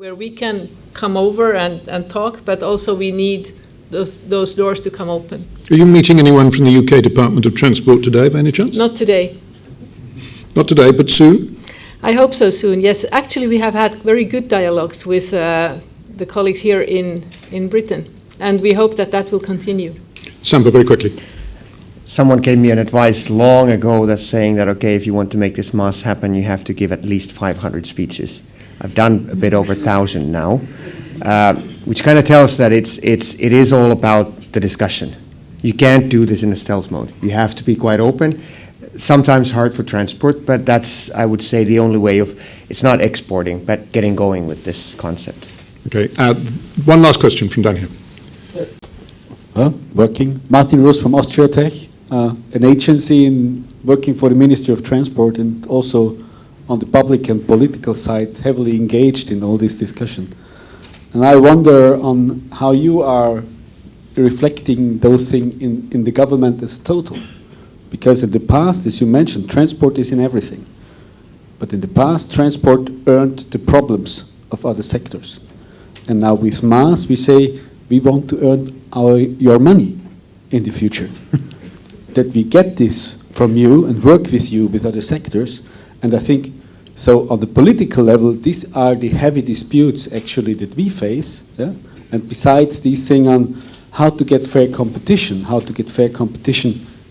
where we can come over and talk, but also we need those doors to come open. Are you meeting anyone from the UK Department of Transport today, by any chance? Not today. Not today, but soon? I hope so soon, yes. Actually, we have had very good dialogues with the colleagues here in Britain, and we hope that that will continue. Sampa, very quickly. Someone gave me an advice long ago that's saying that, okay, if you want to make this MaaS happen, you have to give at least 500 speeches. I've done a bit over 1,000 now, which kind of tells that it is all about the discussion. You can't do this in a stealth mode. You have to be quite open. Sometimes hard for transport, but that's, I would say, the only way of, it's not exporting, but getting going with this concept. Okay, one last question from down here. Yes. Working. Martin Roos from Austria Tech, an agency working for the Ministry of Transport and also on the public and political side, heavily engaged in all this discussion. And I wonder on how you are reflecting those things in the government as a total. Because in the past, as you mentioned, transport is in everything. But in the past, transport earned the problems of other sectors. And now with MaaS, we say we want to earn your money in the future. That we get this from you and work with you with other sectors. And I think, so on the political level, these are the heavy disputes actually that we face. Yeah? And besides these things on how to get fair competition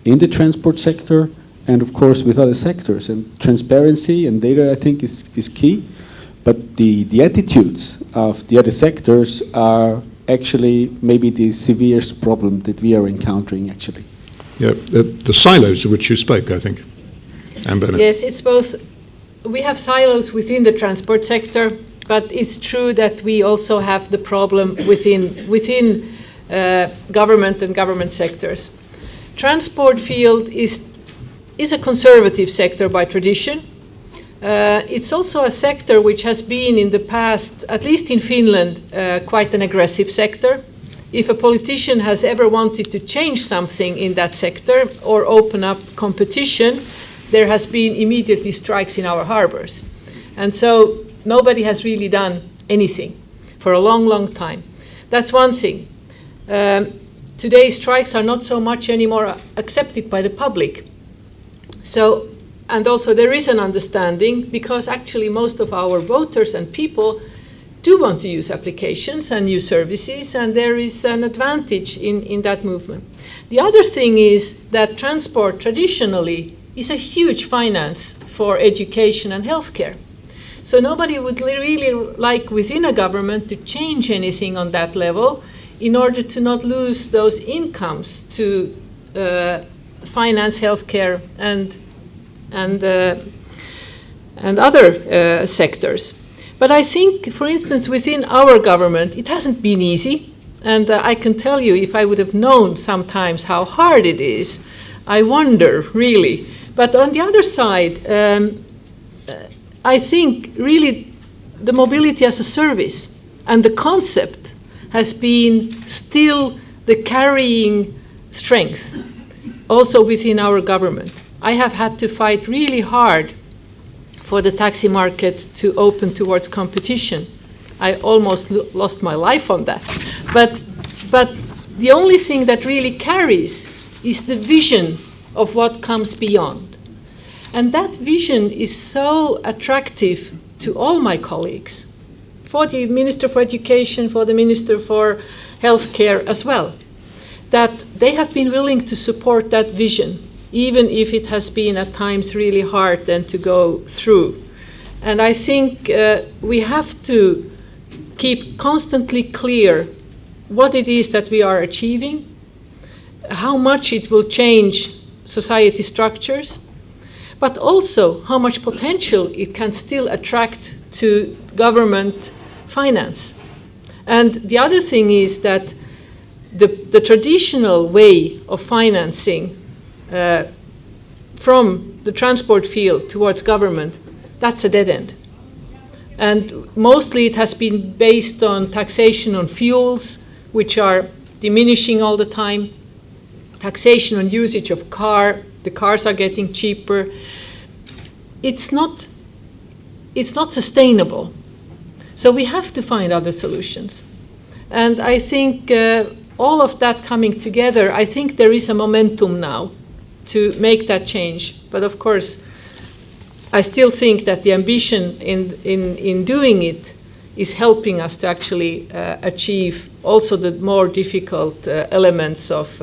in the transport sector and of course with other sectors. And transparency and data I think is key. But the attitudes of the other sectors are actually maybe the severest problem that we are encountering actually. Yeah, the silos of which you spoke, I think. Amber. Yes, it's both. We have silos within the transport sector, but it's true that we also have the problem within government and government sectors. Transport field is a conservative sector by tradition. It's also a sector which has been in the past, at least in Finland, quite an aggressive sector. If a politician has ever wanted to change something in that sector or open up competition, there has been immediately strikes in our harbors. And so nobody has really done anything for a long, long time. That's one thing. Today strikes are not so much anymore accepted by the public. So, and also there is an understanding because actually most of our voters and people do want to use applications and new services, and there is an advantage in that movement. The other thing is that transport traditionally is a huge finance for education and healthcare. So nobody would really like within a government to change anything on that level in order to not lose those incomes to finance healthcare and other sectors. But I think, for instance, within our government, it hasn't been easy. And I can tell you, if I would have known sometimes how hard it is, I wonder, really. But on the other side, I think really the mobility as a service and the concept has been still the carrying strength, also within our government. I have had to fight really hard for the taxi market to open towards competition. I almost lost my life on that. But the only thing that really carries is the vision of what comes beyond. And that vision is so attractive to all my colleagues, for the Minister for Education, for the Minister for Healthcare as well, that they have been willing to support that vision, even if it has been at times really hard then to go through. And I think we have to keep constantly clear what it is that we are achieving, how much it will change society structures, but also how much potential it can still attract to government finance. And the other thing is that the traditional way of financing from the transport field towards government, that's a dead end. And mostly it has been based on taxation on fuels, which are diminishing all the time, taxation on usage of the cars are getting cheaper. It's not sustainable. So we have to find other solutions. And I think all of that coming together, I think there is a momentum now to make that change. But of course, I still think that the ambition in doing it is helping us to actually achieve also the more difficult elements of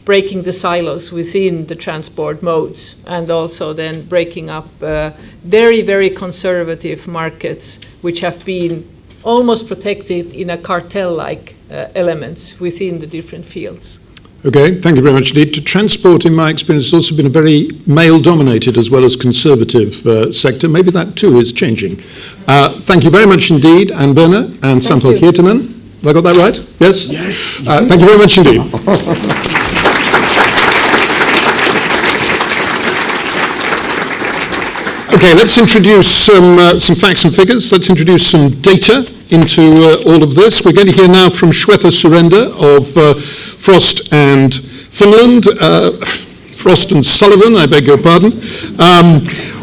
breaking the silos within the transport modes, and also then breaking up very, very conservative markets which have been almost protected in a cartel-like elements within the different fields. Okay, thank you very much indeed. Transport, in my experience, has also been a very male-dominated as well as conservative sector. Maybe that too is changing. Thank you very much indeed, Ann Berner and Santal Hirtanen. Have I got that right? Yes? Yes. Thank you very much indeed. Okay, let's introduce some facts and figures. Let's introduce some data into all of this. We're going to hear now from Shweta Surender of Frost and Finland. Frost and Sullivan, I beg your pardon.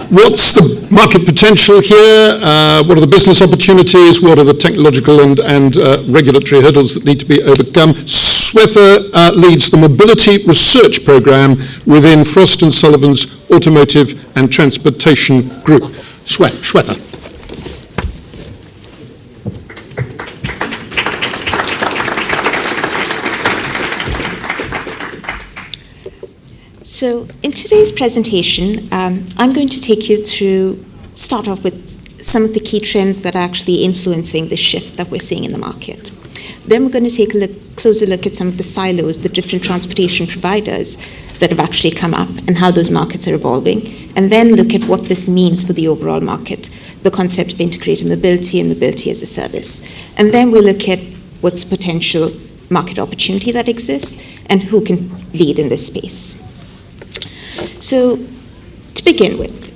What's the market potential here? What are the business opportunities? What are the technological and regulatory hurdles that need to be overcome? Shweta leads the Mobility Research Programme within Frost and Sullivan's Automotive and Transportation Group. Shweta. So in today's presentation, I'm going to start off with some of the key trends that are actually influencing the shift that we're seeing in the market. Then we're going to take a closer look at some of the silos, the different transportation providers that have actually come up and how those markets are evolving, and then look at what this means for the overall market, the concept of integrated mobility and mobility as a service. And then we'll look at what's the potential market opportunity that exists and who can lead in this space. So, to begin with,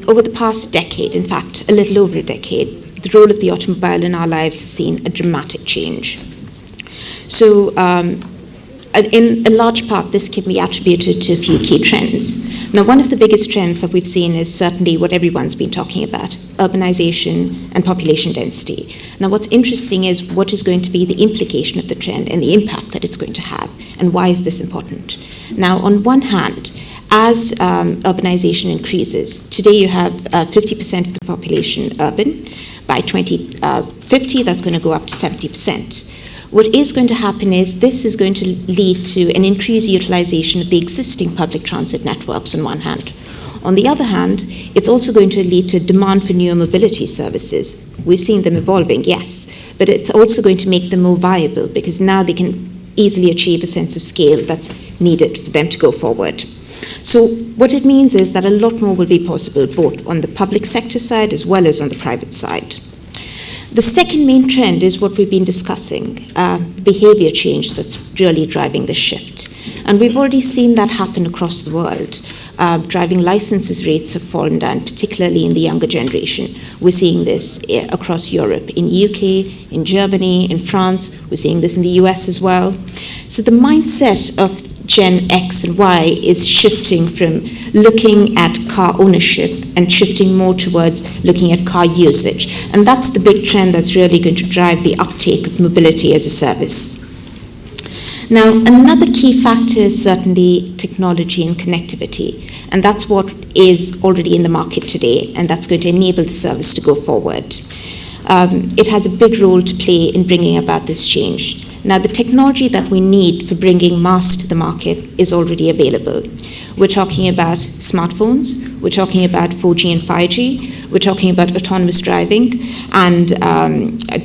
over the past decade, in fact, a little over a decade, the role of the automobile in our lives has seen a dramatic change. So, in a large part, this can be attributed to a few key trends. Now, one of the biggest trends that we've seen is certainly what everyone's been talking about, urbanization and population density. Now, what's interesting is what is going to be the implication of the trend and the impact that it's going to have, and why is this important? Now, on one hand, as urbanization increases, today you have 50% of the population urban. By 2050, that's going to go up to 70%. What is going to happen is this is going to lead to an increased utilization of the existing public transit networks on one hand. On the other hand, it's also going to lead to demand for newer mobility services. We've seen them evolving, yes, but it's also going to make them more viable because now they can easily achieve a sense of scale that's needed for them to go forward. So what it means is that a lot more will be possible both on the public sector side as well as on the private side. The second main trend is what we've been discussing, behavior change that's really driving this shift. And we've already seen that happen across the world. Driving licenses rates have fallen down, particularly in the younger generation. We're seeing this across Europe, in UK, in Germany, in France. We're seeing this in the US as well. So the mindset of Gen X and Y is shifting from looking at car ownership and shifting more towards looking at car usage. And that's the big trend that's really going to drive the uptake of mobility as a service. Now, another key factor is certainly technology and connectivity, and that's what is already in the market today, and that's going to enable the service to go forward. It has a big role to play in bringing about this change. Now, the technology that we need for bringing MaaS to the market is already available. We're talking about smartphones, we're talking about 4G and 5G, we're talking about autonomous driving and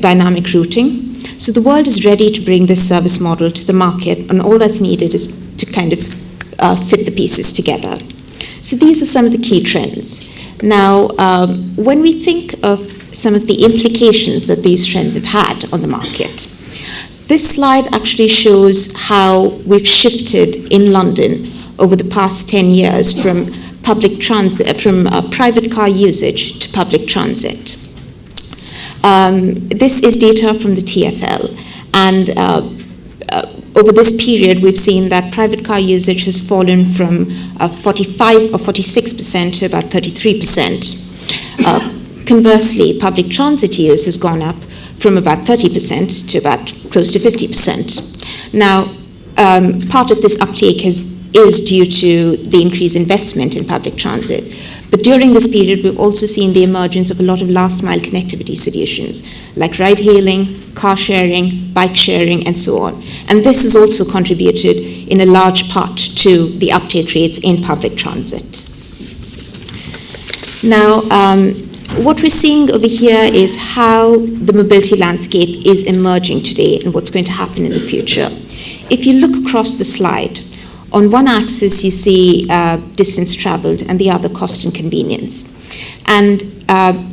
dynamic routing. So the world is ready to bring this service model to the market, and all that's needed is to kind of fit the pieces together. So these are some of the key trends. Now, when we think of some of the implications that these trends have had on the market, this slide actually shows how we've shifted in London over the past 10 years from public transit, from private car usage to public transit. This is data from the TfL, and over this period we've seen that private car usage has fallen from 45 or 46% to about 33%. Conversely, public transit use has gone up from about 30% to about close to 50%. Now, part of this uptake is due to the increased investment in public transit. But during this period, we've also seen the emergence of a lot of last-mile connectivity solutions, like ride-hailing, car sharing, bike sharing, and so on. And this has also contributed in a large part to the uptake rates in public transit. Now, what we're seeing over here is how the mobility landscape is emerging today and what's going to happen in the future. If you look across the slide, on one axis you see distance traveled and the other cost and convenience. And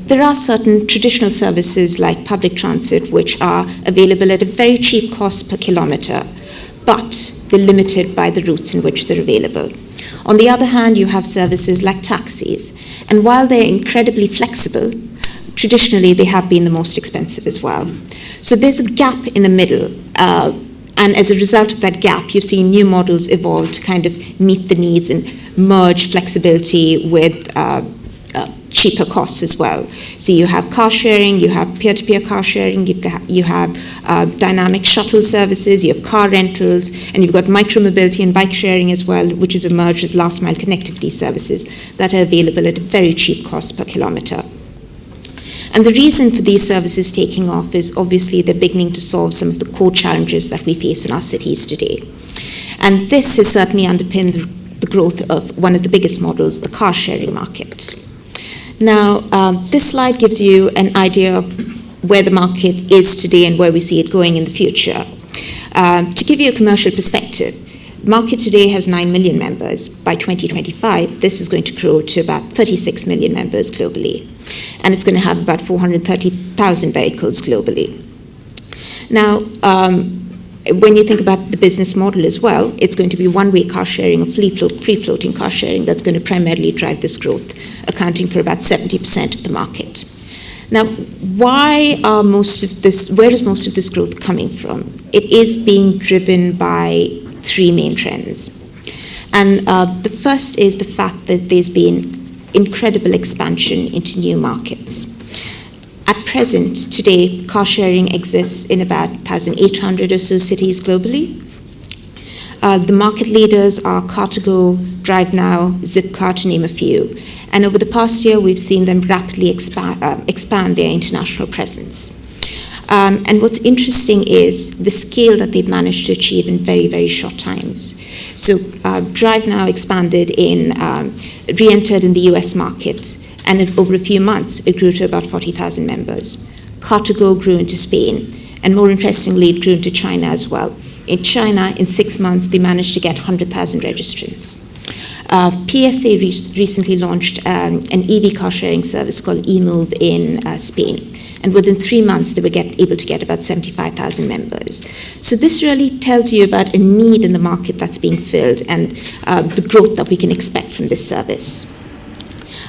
there are certain traditional services like public transit which are available at a very cheap cost per kilometre, but they're limited by the routes in which they're available. On the other hand, you have services like taxis, and while they're incredibly flexible, traditionally they have been the most expensive as well. So there's a gap in the middle, and as a result of that gap, you've seen new models evolve to kind of meet the needs and merge flexibility with cheaper costs as well. So you have car sharing, you have peer-to-peer car sharing, you have dynamic shuttle services, you have car rentals, and you've got micromobility and bike sharing as well, which have emerged as last-mile connectivity services that are available at a very cheap cost per kilometre. And the reason for these services taking off is obviously they're beginning to solve some of the core challenges that we face in our cities today. And this has certainly underpinned the growth of one of the biggest models, the car sharing market. Now, this slide gives you an idea of where the market is today and where we see it going in the future. To give you a commercial perspective, the market today has 9 million members. By 2025, this is going to grow to about 36 million members globally. And it's going to have about 430,000 vehicles globally. Now, when you think about the business model as well, it's going to be one-way car sharing or free-floating car sharing that's going to primarily drive this growth, accounting for about 70% of the market. Now, where is most of this growth coming from? It is being driven by three main trends. And the first is the fact that there's been incredible expansion into new markets. At present, today, car sharing exists in about 1,800 or so cities globally. The market leaders are Car2Go, DriveNow, Zipcar, to name a few. And over the past year, we've seen them rapidly expand their international presence. And what's interesting is the scale that they've managed to achieve in very, very short times. So DriveNow expanded re-entered in the US market, and over a few months, it grew to about 40,000 members. Car2Go grew into Spain, and more interestingly, it grew into China as well. In China, in 6 months, they managed to get 100,000 registrants. PSA recently launched an EV car sharing service called eMove in Spain. And within 3 months, they were able to get about 75,000 members. So this really tells you about a need in the market that's being filled and the growth that we can expect from this service.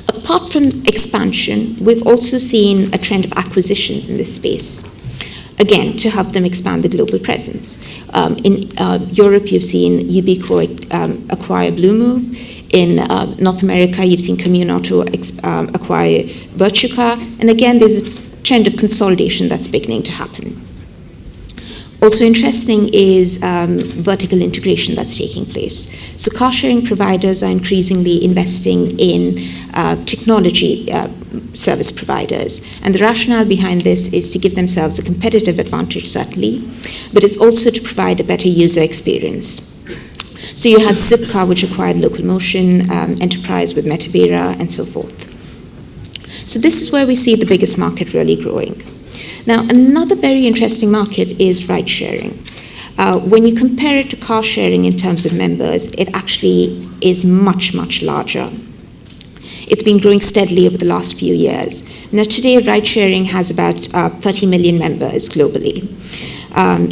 Apart from expansion, we've also seen a trend of acquisitions in this space, again, to help them expand the global presence. In Europe, you've seen Ubico acquire Bluemove. In North America, you've seen Communauto acquire Virtucar. And again, there's a trend of consolidation that's beginning to happen. Also interesting is vertical integration that's taking place. So car sharing providers are increasingly investing in technology service providers. And the rationale behind this is to give themselves a competitive advantage, certainly, but it's also to provide a better user experience. So you had Zipcar, which acquired Locomotion, Enterprise with Metavera, and so forth. So this is where we see the biggest market really growing. Now, another very interesting market is ride sharing. When you compare it to car sharing in terms of members, it actually is much, much larger. It's been growing steadily over the last few years. Now, today, ride sharing has about 30 million members globally.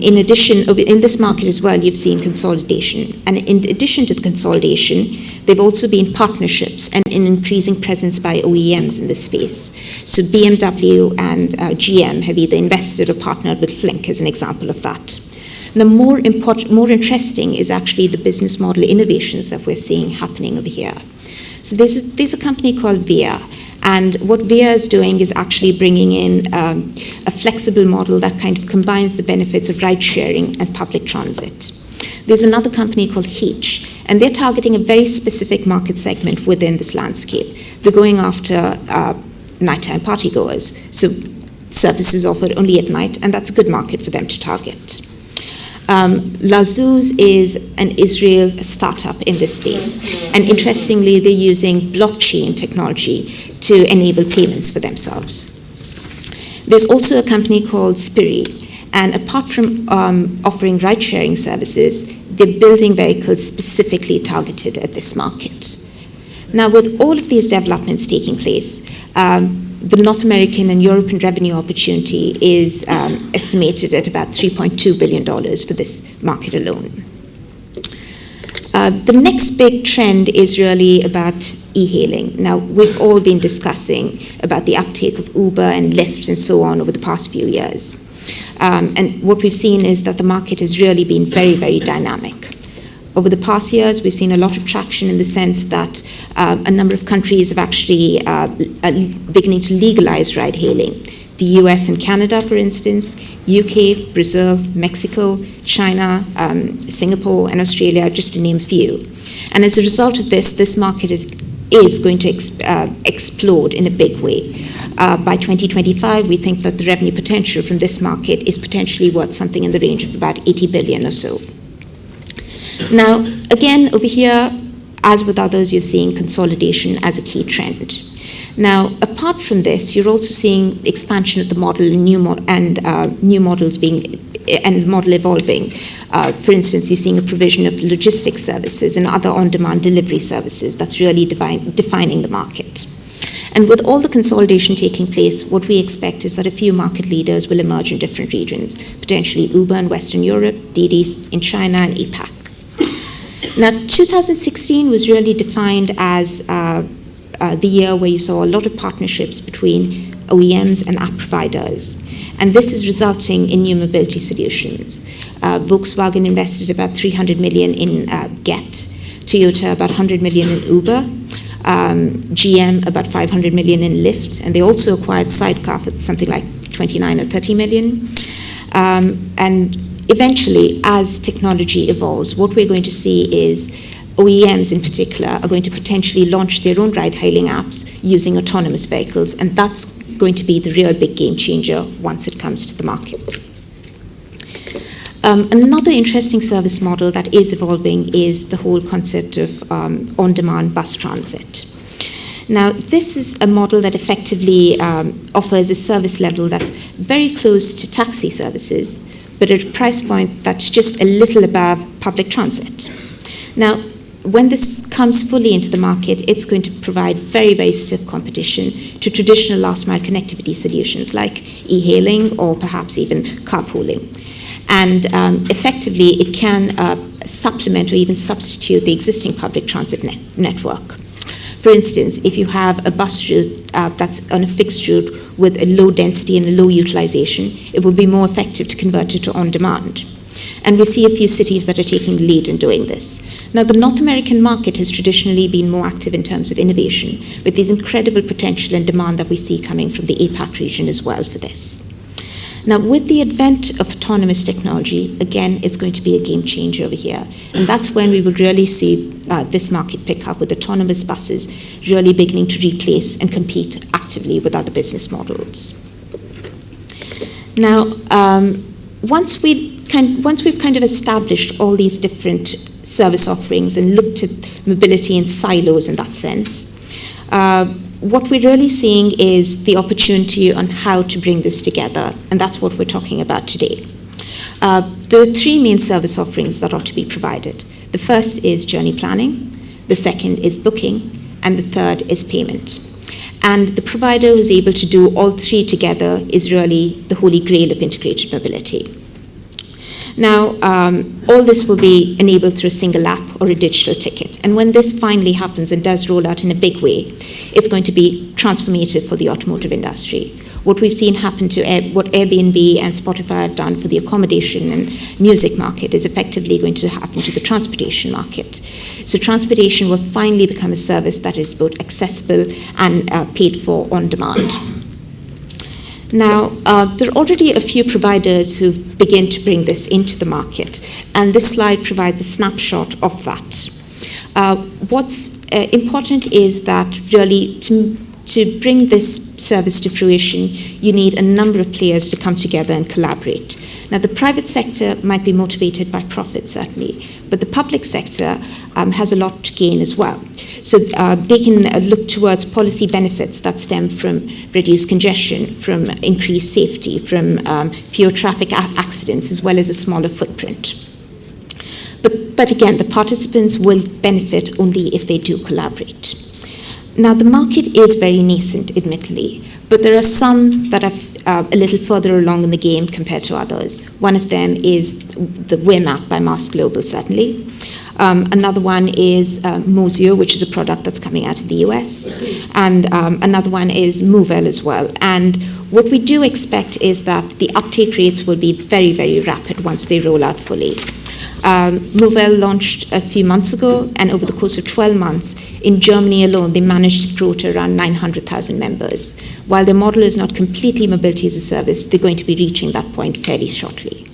In addition, in this market as well, you've seen consolidation. And in addition to the consolidation, there've also been partnerships and an increasing presence by OEMs in this space. So BMW and GM have either invested or partnered with Flink as an example of that. Now, more interesting is actually the business model innovations that we're seeing happening over here. So there's a company called Via, And what VIA is doing is actually bringing in a flexible model that kind of combines the benefits of ride sharing and public transit. There's another company called H, and they're targeting a very specific market segment within this landscape. They're going after nighttime partygoers, so services offered only at night, and that's a good market for them to target. Lazuz is an Israel startup in this space, and interestingly, they're using blockchain technology to enable payments for themselves. There's also a company called Spiri, and apart from offering ride-sharing services, they're building vehicles specifically targeted at this market. Now, with all of these developments taking place, the North American and European revenue opportunity is estimated at about $3.2 billion for this market alone. The next big trend is really about e-hailing. Now, we've all been discussing about the uptake of Uber and Lyft and so on over the past few years. And what we've seen is that the market has really been very, very dynamic. Over the past years, we've seen a lot of traction in the sense that a number of countries have actually beginning to legalize ride-hailing. The US and Canada, for instance, UK, Brazil, Mexico, China, Singapore, and Australia, just to name a few. And as a result of this, this market is going to explode in a big way. By 2025, we think that the revenue potential from this market is potentially worth something in the range of about 80 billion or so. Now, again, over here, as with others, you're seeing consolidation as a key trend. Now, apart from this, you're also seeing the expansion of the model and new models being and model evolving. For instance, you're seeing a provision of logistics services and other on-demand delivery services that's really defining the market. And with all the consolidation taking place, what we expect is that a few market leaders will emerge in different regions, potentially Uber in Western Europe, Didi in China, and APAC. Now, 2016 was really defined as the year where you saw a lot of partnerships between OEMs and app providers. And this is resulting in new mobility solutions. Volkswagen invested about 300 million in Get, Toyota about 100 million in Uber, GM about 500 million in Lyft, and they also acquired Sidecar for something like 29 or 30 million. And eventually, as technology evolves, what we're going to see is OEMs in particular are going to potentially launch their own ride-hailing apps using autonomous vehicles, and that's going to be the real big game changer once it comes to the market. Another interesting service model that is evolving is the whole concept of on-demand bus transit. Now, this is a model that effectively offers a service level that's very close to taxi services, but at a price point that's just a little above public transit. Now, when this comes fully into the market, it's going to provide very, very stiff competition to traditional last-mile connectivity solutions like e-hailing or perhaps even carpooling. And effectively, it can supplement or even substitute the existing public transit network. For instance, if you have a bus route that's on a fixed route with a low density and a low utilization, it will be more effective to convert it to on-demand. And we see a few cities that are taking the lead in doing this. Now, the North American market has traditionally been more active in terms of innovation, with this incredible potential and demand that we see coming from the APAC region as well for this. Now, with the advent of autonomous technology, again, it's going to be a game changer over here. And that's when we will really see this market pick up, with autonomous buses really beginning to replace and compete actively with other business models. Now, once we've kind of established all these different service offerings and looked at mobility in silos in that sense, what we're really seeing is the opportunity on how to bring this together, and that's what we're talking about today. There are three main service offerings that ought to be provided. The first is journey planning, the second is booking, and the third is payment. And the provider who's able to do all three together is really the holy grail of integrated mobility. Now, all this will be enabled through a single app or a digital ticket. And when this finally happens and does roll out in a big way, it's going to be transformative for the automotive industry. what we've seen happen to what Airbnb and Spotify have done for the accommodation and music market is effectively going to happen to the transportation market. So transportation will finally become a service that is both accessible and paid for on demand. Now, there are already a few providers who've begun to bring this into the market, and this slide provides a snapshot of that. What's important is that really to bring this service to fruition, you need a number of players to come together and collaborate. Now, the private sector might be motivated by profit, certainly, but the public sector has a lot to gain as well. So they can look towards policy benefits that stem from reduced congestion, from increased safety, from fewer traffic accidents, as well as a smaller footprint. But again, the participants will benefit only if they do collaborate. Now, the market is very nascent, admittedly, but there are some that are a little further along in the game compared to others. One of them is the WIM app by MaaS Global, certainly. Another one is Mozio, which is a product that's coming out of the US. And another one is Movell as well. And what we do expect is that the uptake rates will be very, very rapid once they roll out fully. Movell launched a few months ago, and over the course of 12 months, in Germany alone, they managed to grow to around 900,000 members. While their model is not completely mobility as a service, they're going to be reaching that point fairly shortly.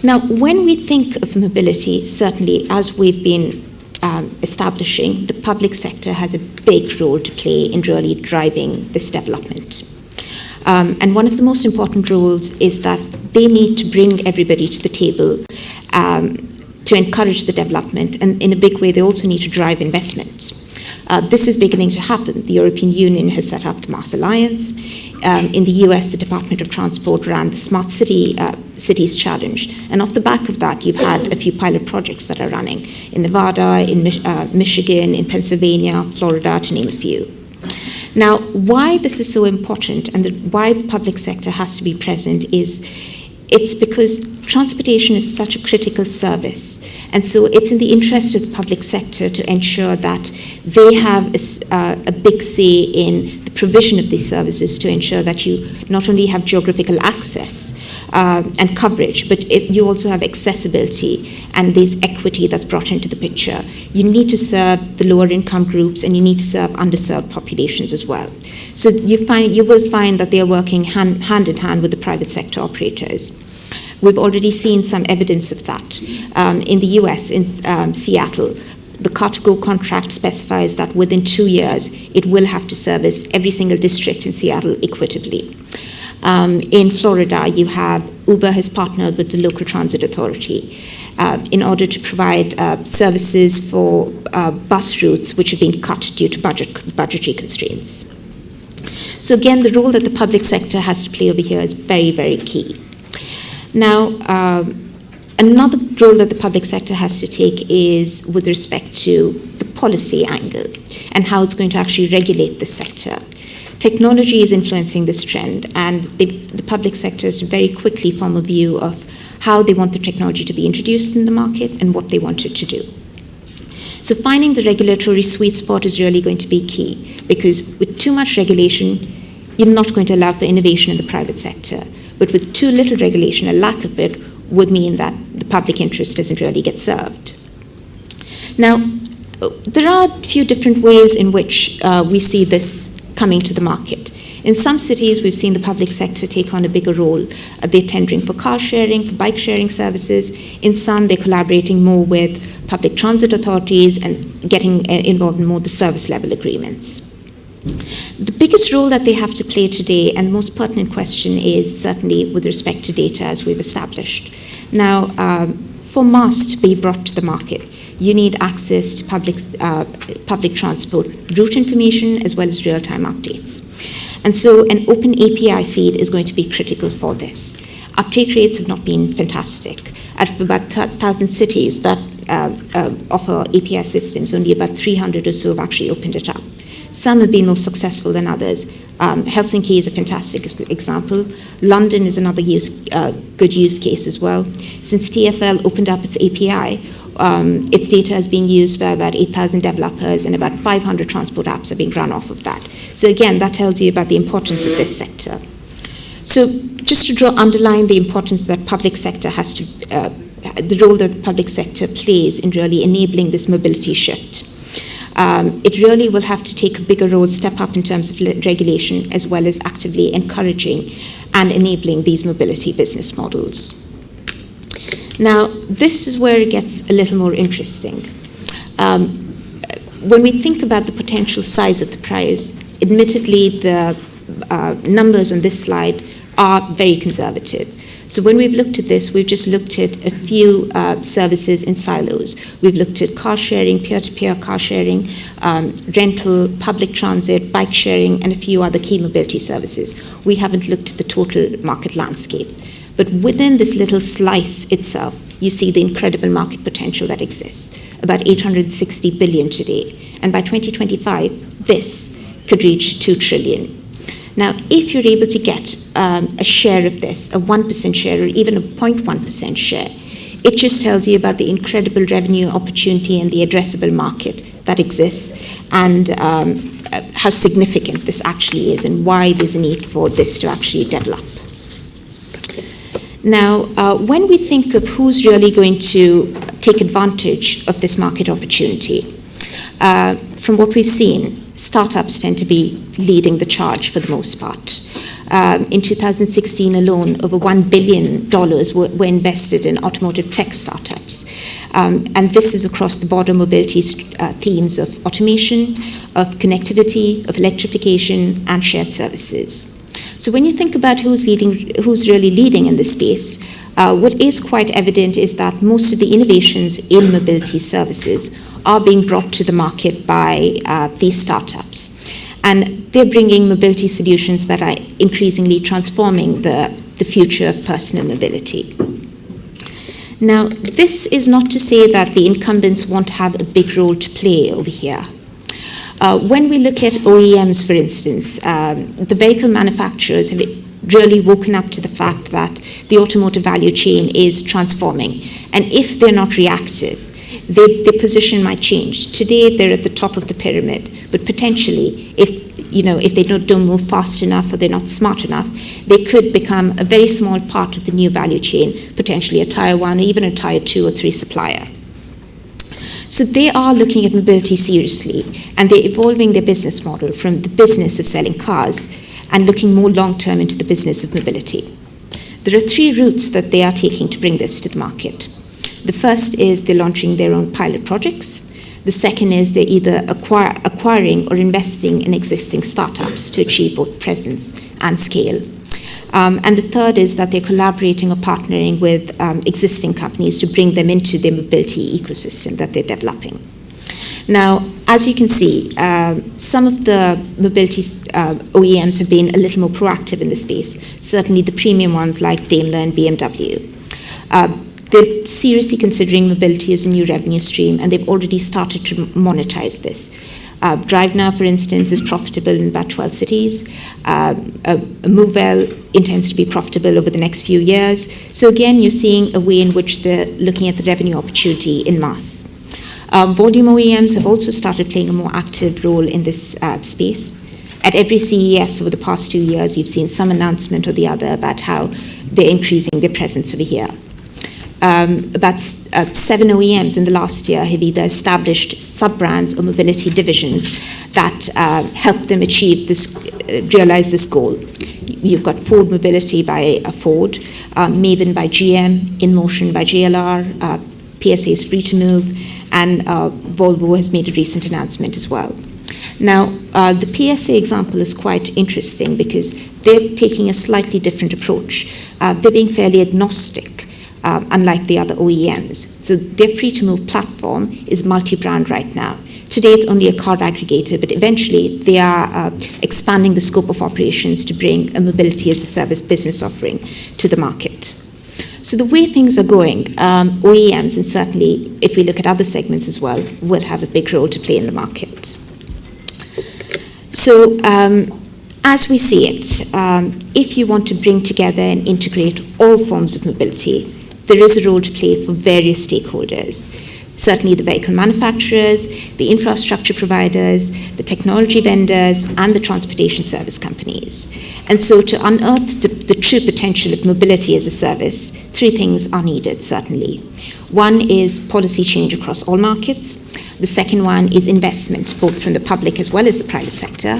Now, when we think of mobility, certainly as we've been establishing, the public sector has a big role to play in really driving this development. And one of the most important roles is that they need to bring everybody to the table to encourage the development. And in a big way, they also need to drive investment. This is beginning to happen. The European Union has set up the MaaS Alliance. In the US, the Department of Transport ran the Smart Cities Challenge. And off the back of that, you've had a few pilot projects that are running in Nevada, in Michigan, in Pennsylvania, Florida, to name a few. Now, why this is so important and why the public sector has to be present is it's because transportation is such a critical service. And so it's in the interest of the public sector to ensure that they have a big say in the provision of these services to ensure that you not only have geographical access and coverage, but you also have accessibility and there's equity that's brought into the picture. You need to serve the lower income groups and you need to serve underserved populations as well. So you will find that they are working hand in hand with the private sector operators. We've already seen some evidence of that. In the US, in Seattle, the Car2Go contract specifies that within 2 years, it will have to service every single district in Seattle equitably. In Florida, you have Uber has partnered with the local transit authority in order to provide services for bus routes which have been cut due to budgetary constraints. So again, the role that the public sector has to play over here is very, very key. Now, another role that the public sector has to take is with respect to the policy angle and how it's going to actually regulate the sector. Technology is influencing this trend, and the public sector has to very quickly form a view of how they want the technology to be introduced in the market and what they want it to do. So finding the regulatory sweet spot is really going to be key, because with too much regulation, you're not going to allow for innovation in the private sector. But with too little regulation, a lack of it would mean that the public interest doesn't really get served. Now, there are a few different ways in which we see this coming to the market. In some cities, we've seen the public sector take on a bigger role. They're tendering for car sharing, for bike sharing services. In some, they're collaborating more with public transit authorities and getting involved in more the service level agreements. The biggest role that they have to play today, and the most pertinent question, is certainly with respect to data, as we've established. Now, for MaaS to be brought to the market, you need access to public transport route information as well as real-time updates. And so an open API feed is going to be critical for this. Uptake rates have not been fantastic. Out of about 1,000 cities that offer API systems, only about 300 or so have actually opened it up. Some have been more successful than others. Helsinki is a fantastic example. London is another good use case as well. Since TfL opened up its API, its data is being used by about 8,000 developers, and about 500 transport apps are being run off of that. So again, that tells you about the importance of this sector. So just to underline the importance that public sector has to, the role that the public sector plays in really enabling this mobility shift. It really will have to take a bigger role, step up in terms of regulation, as well as actively encouraging and enabling these mobility business models. Now, this is where it gets a little more interesting. When we think about the potential size of the prize, admittedly, the numbers on this slide are very conservative. So when we've looked at this, we've just looked at a few services in silos. We've looked at car sharing, peer-to-peer car sharing, rental, public transit, bike sharing, and a few other key mobility services. We haven't looked at the total market landscape. But within this little slice itself, you see the incredible market potential that exists, about 860 billion today. And by 2025, this could reach 2 trillion. Now, if you're able to get a share of this, a 1% share or even a 0.1% share, it just tells you about the incredible revenue opportunity and the addressable market that exists, and how significant this actually is and why there's a need for this to actually develop. Now, when we think of who's really going to take advantage of this market opportunity, from what we've seen, startups tend to be leading the charge for the most part. In 2016 alone, over $1 billion were invested in automotive tech startups. And this is across the broader mobility themes of automation, of connectivity, of electrification, and shared services. So when you think about who's really leading in this space, what is quite evident is that most of the innovations in mobility services are being brought to the market by these startups. And they're bringing mobility solutions that are increasingly transforming the future of personal mobility. Now, this is not to say that the incumbents won't have a big role to play over here. When we look at OEMs, for instance, the vehicle manufacturers have really woken up to the fact that the automotive value chain is transforming. And if they're not reactive, their position might change. Today, they're at the top of the pyramid, but potentially, if they don't move fast enough or they're not smart enough, they could become a very small part of the new value chain, potentially a tier 1 or even a tier 2 or 3 supplier. So they are looking at mobility seriously, and they're evolving their business model from the business of selling cars and looking more long-term into the business of mobility. There are 3 routes that they are taking to bring this to the market. The first is they're launching their own pilot projects. The second is they're either acquiring or investing in existing startups to achieve both presence and scale. And the third is that they're collaborating or partnering with existing companies to bring them into their mobility ecosystem that they're developing. Now, as you can see, some of the mobility OEMs have been a little more proactive in this space, certainly the premium ones like Daimler and BMW. They're seriously considering mobility as a new revenue stream, and they've already started to monetize this. Drive Now, for instance, is profitable in about 12 cities. Movell intends to be profitable over the next few years. So again, you're seeing a way in which they're looking at the revenue opportunity in MaaS. Volume OEMs have also started playing a more active role in this space. At every CES over the past 2 years, you've seen some announcement or the other about how they're increasing their presence over here. About 7 OEMs in the last year have either established sub-brands or mobility divisions that help them realize this goal. You've got Ford Mobility by Ford, Maven by GM, InMotion by JLR, PSA's Free to Move, and Volvo has made a recent announcement as well. Now, the PSA example is quite interesting because they're taking a slightly different approach. They're being fairly agnostic. Unlike the other OEMs. So their free-to-move platform is multi-brand right now. Today it's only a car aggregator, but eventually they are expanding the scope of operations to bring a mobility as a service business offering to the market. So the way things are going, OEMs, and certainly if we look at other segments as well, will have a big role to play in the market. So, as we see it, if you want to bring together and integrate all forms of mobility, there is a role to play for various stakeholders. Certainly the vehicle manufacturers, the infrastructure providers, the technology vendors, and the transportation service companies. And so to unearth the true potential of mobility as a service, three things are needed, certainly. One is policy change across all markets. The second one is investment, both from the public as well as the private sector.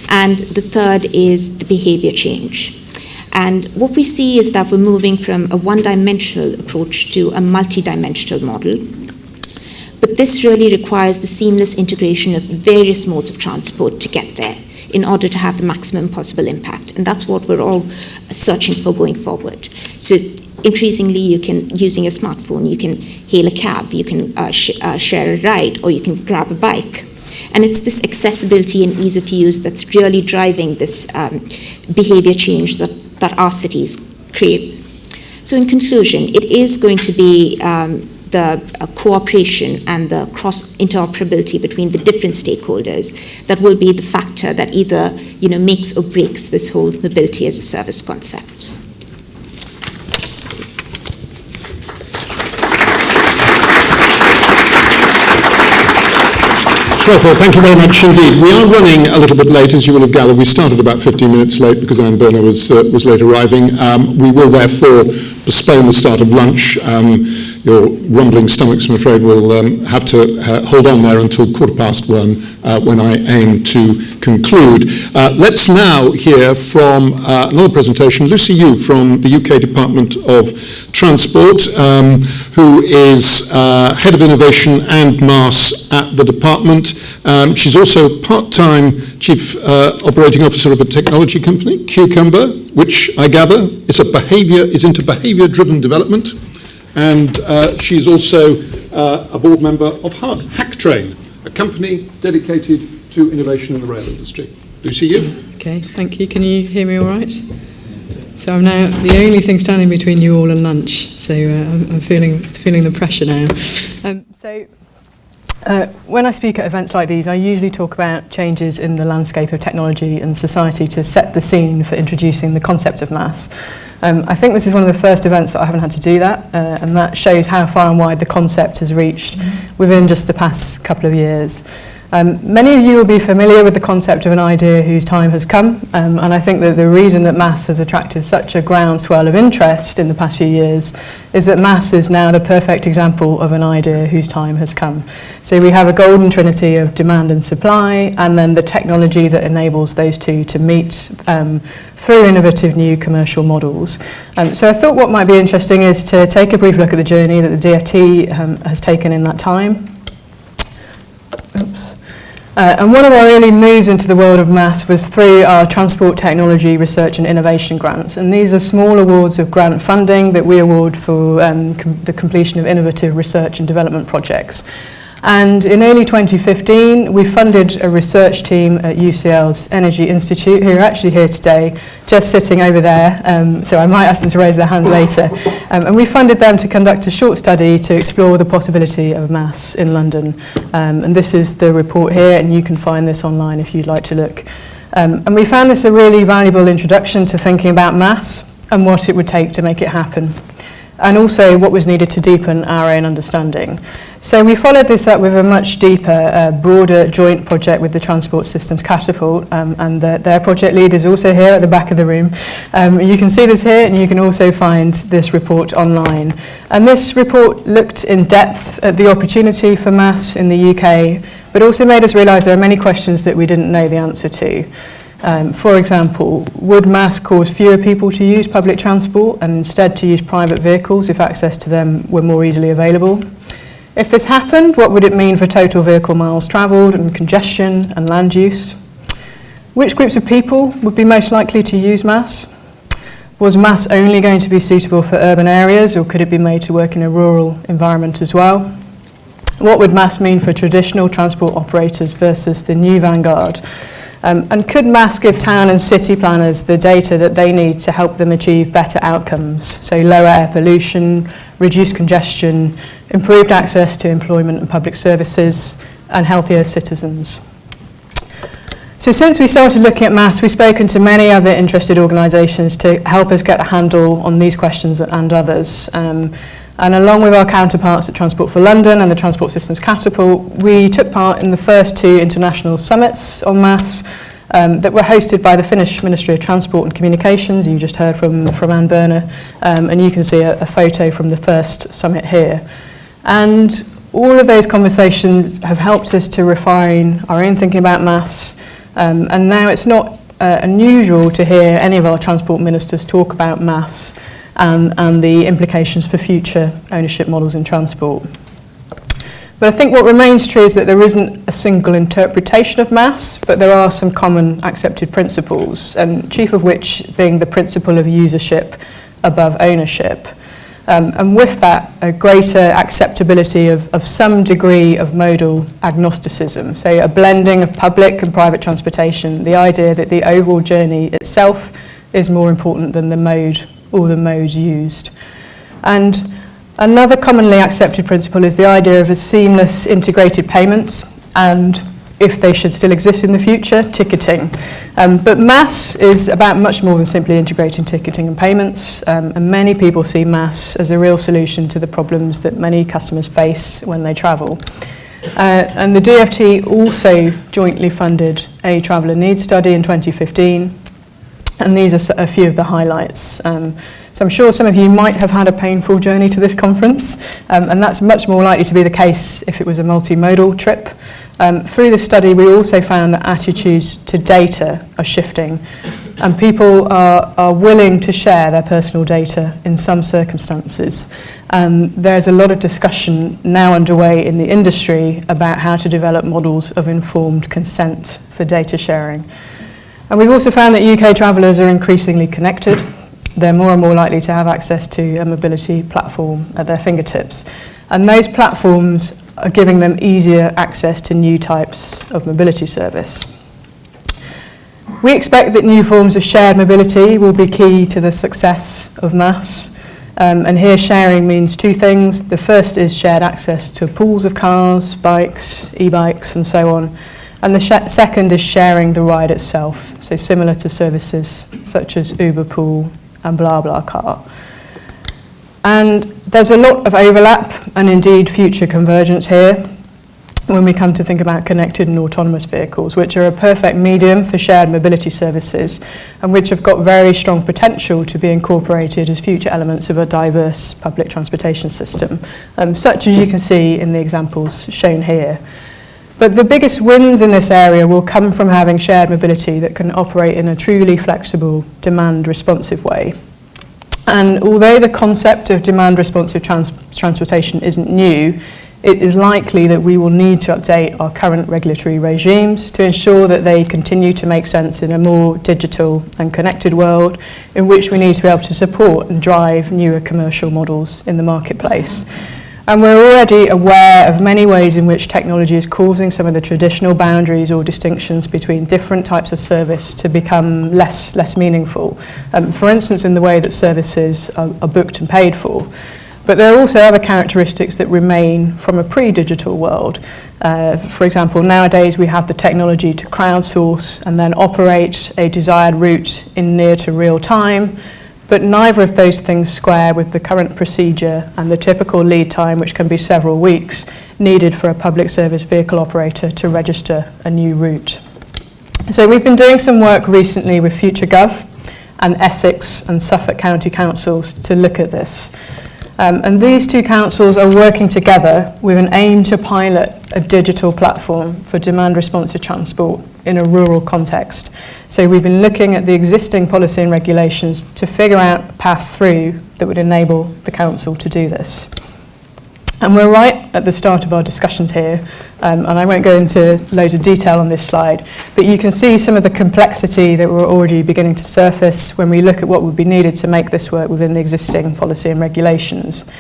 And the third is the behavior change. And what we see is that we're moving from a one-dimensional approach to a multi-dimensional model. But this really requires the seamless integration of various modes of transport to get there in order to have the maximum possible impact. And that's what we're all searching for going forward. So increasingly, you can, using a smartphone, you can hail a cab, you can share a ride, or you can grab a bike. And it's this accessibility and ease of use that's really driving this behavior change that our cities crave. So in conclusion, it is going to be the cooperation and the cross-interoperability between the different stakeholders that will be the factor that either makes or breaks this whole mobility as a service concept. Shwetha, thank you very much indeed. We are running a little bit late, as you will have gathered. We started about 15 minutes late because Anne Berner was late arriving. We will therefore postpone the start of lunch. Your rumbling stomachs, I'm afraid, will have to hold on there until 1:15 when I aim to conclude. Let's now hear from another presentation, Lucy Yu from the UK Department of Transport, who is Head of Innovation and MaaS at the department. She's also part-time Chief Operating Officer of a technology company, Cucumber, which I gather is into behaviour-driven development. And she's also a board member of Hacktrain, a company dedicated to innovation in the rail industry. Lucy, you? Okay, thank you. Can you hear me all right? So I'm now the only thing standing between you all and lunch, so I'm feeling the pressure now. When I speak at events like these, I usually talk about changes in the landscape of technology and society to set the scene for introducing the concept of MaaS. I think this is one of the first events that I haven't had to do that, and that shows how far and wide the concept has reached within just the past couple of years. Many of you will be familiar with the concept of an idea whose time has come, and I think that the reason that MaaS has attracted such a groundswell of interest in the past few years is that MaaS is now the perfect example of an idea whose time has come. So we have a golden trinity of demand and supply, and then the technology that enables those two to meet through innovative new commercial models. So I thought what might be interesting is to take a brief look at the journey that the DFT has taken in that time. Oops. And one of our early moves into the world of MaaS was through our Transport Technology Research and Innovation Grants. And these are small awards of grant funding that we award for the completion of innovative research and development projects. And in early 2015, we funded a research team at UCL's Energy Institute, who are actually here today, just sitting over there. So I might ask them to raise their hands later. And we funded them to conduct a short study to explore the possibility of MaaS in London. And this is the report here, and you can find this online if you'd like to look. And we found this a really valuable introduction to thinking about MaaS and what it would take to make it happen, and also what was needed to deepen our own understanding. So we followed this up with a much deeper, broader joint project with the Transport Systems Catapult, and their project lead is also here at the back of the room. You can see this here, and you can also find this report online. And this report looked in depth at the opportunity for MaaS in the UK, but also made us realise there are many questions that we didn't know the answer to. For example, would MaaS cause fewer people to use public transport and instead to use private vehicles if access to them were more easily available? If this happened, what would it mean for total vehicle miles travelled and congestion and land use? Which groups of people would be most likely to use MaaS? Was MaaS only going to be suitable for urban areas, or could it be made to work in a rural environment as well? What would MaaS mean for traditional transport operators versus the new vanguard? And could MaaS give town and city planners the data that they need to help them achieve better outcomes, so lower air pollution, reduced congestion, improved access to employment and public services, and healthier citizens? So since we started looking at MaaS, we've spoken to many other interested organisations to help us get a handle on these questions and others. And along with our counterparts at Transport for London and the Transport Systems Catapult, we took part in the first 2 international summits on MaaS that were hosted by the Finnish Ministry of Transport and Communications. You just heard from Ann Berner, and you can see a photo from the first summit here. And all of those conversations have helped us to refine our own thinking about MaaS, and now it's not unusual to hear any of our transport ministers talk about MaaS and the implications for future ownership models in transport. But I think what remains true is that there isn't a single interpretation of MaaS, but there are some common accepted principles, and chief of which being the principle of usership above ownership. And with that, a greater acceptability of some degree of modal agnosticism, so a blending of public and private transportation, the idea that the overall journey itself is more important than the mode or the modes used. And another commonly accepted principle is the idea of a seamless integrated payments, and if they should still exist in the future, ticketing. But MaaS is about much more than simply integrating ticketing and payments, and many people see MaaS as a real solution to the problems that many customers face when they travel. And the DfT also jointly funded a traveller needs study in 2015, and these are a few of the highlights. So I'm sure some of you might have had a painful journey to this conference, and that's much more likely to be the case if it was a multimodal trip. Through the study, we also found that attitudes to data are shifting, and people are willing to share their personal data in some circumstances. There's a lot of discussion now underway in the industry about how to develop models of informed consent for data sharing. And we've also found that UK travellers are increasingly connected. They're more and more likely to have access to a mobility platform at their fingertips. And those platforms are giving them easier access to new types of mobility service. We expect that new forms of shared mobility will be key to the success of MaaS. And here sharing means 2 things. The first is shared access to pools of cars, bikes, e-bikes, and so on. And the second is sharing the ride itself, so similar to services such as Uber Pool and BlaBlaCar. And there's a lot of overlap and indeed future convergence here when we come to think about connected and autonomous vehicles, which are a perfect medium for shared mobility services and which have got very strong potential to be incorporated as future elements of a diverse public transportation system, such as you can see in the examples shown here. But the biggest wins in this area will come from having shared mobility that can operate in a truly flexible, demand-responsive way. And although the concept of demand-responsive transportation isn't new, it is likely that we will need to update our current regulatory regimes to ensure that they continue to make sense in a more digital and connected world in which we need to be able to support and drive newer commercial models in the marketplace. And we're already aware of many ways in which technology is causing some of the traditional boundaries or distinctions between different types of service to become less meaningful. For instance, in the way that services are booked and paid for. But there are also other characteristics that remain from a pre-digital world. For example, nowadays we have the technology to crowdsource and then operate a desired route in near to real time. But neither of those things square with the current procedure and the typical lead time, which can be several weeks, needed for a public service vehicle operator to register a new route. So we've been doing some work recently with FutureGov and Essex and Suffolk County Councils to look at this. And these 2 councils are working together with an aim to pilot a digital platform for demand-responsive transport in a rural context. So we've been looking at the existing policy and regulations to figure out a path through that would enable the council to do this. And we're right at the start of our discussions here, and I won't go into loads of detail on this slide, but you can see some of the complexity that we're already beginning to surface when we look at what would be needed to make this work within the existing policy and regulations.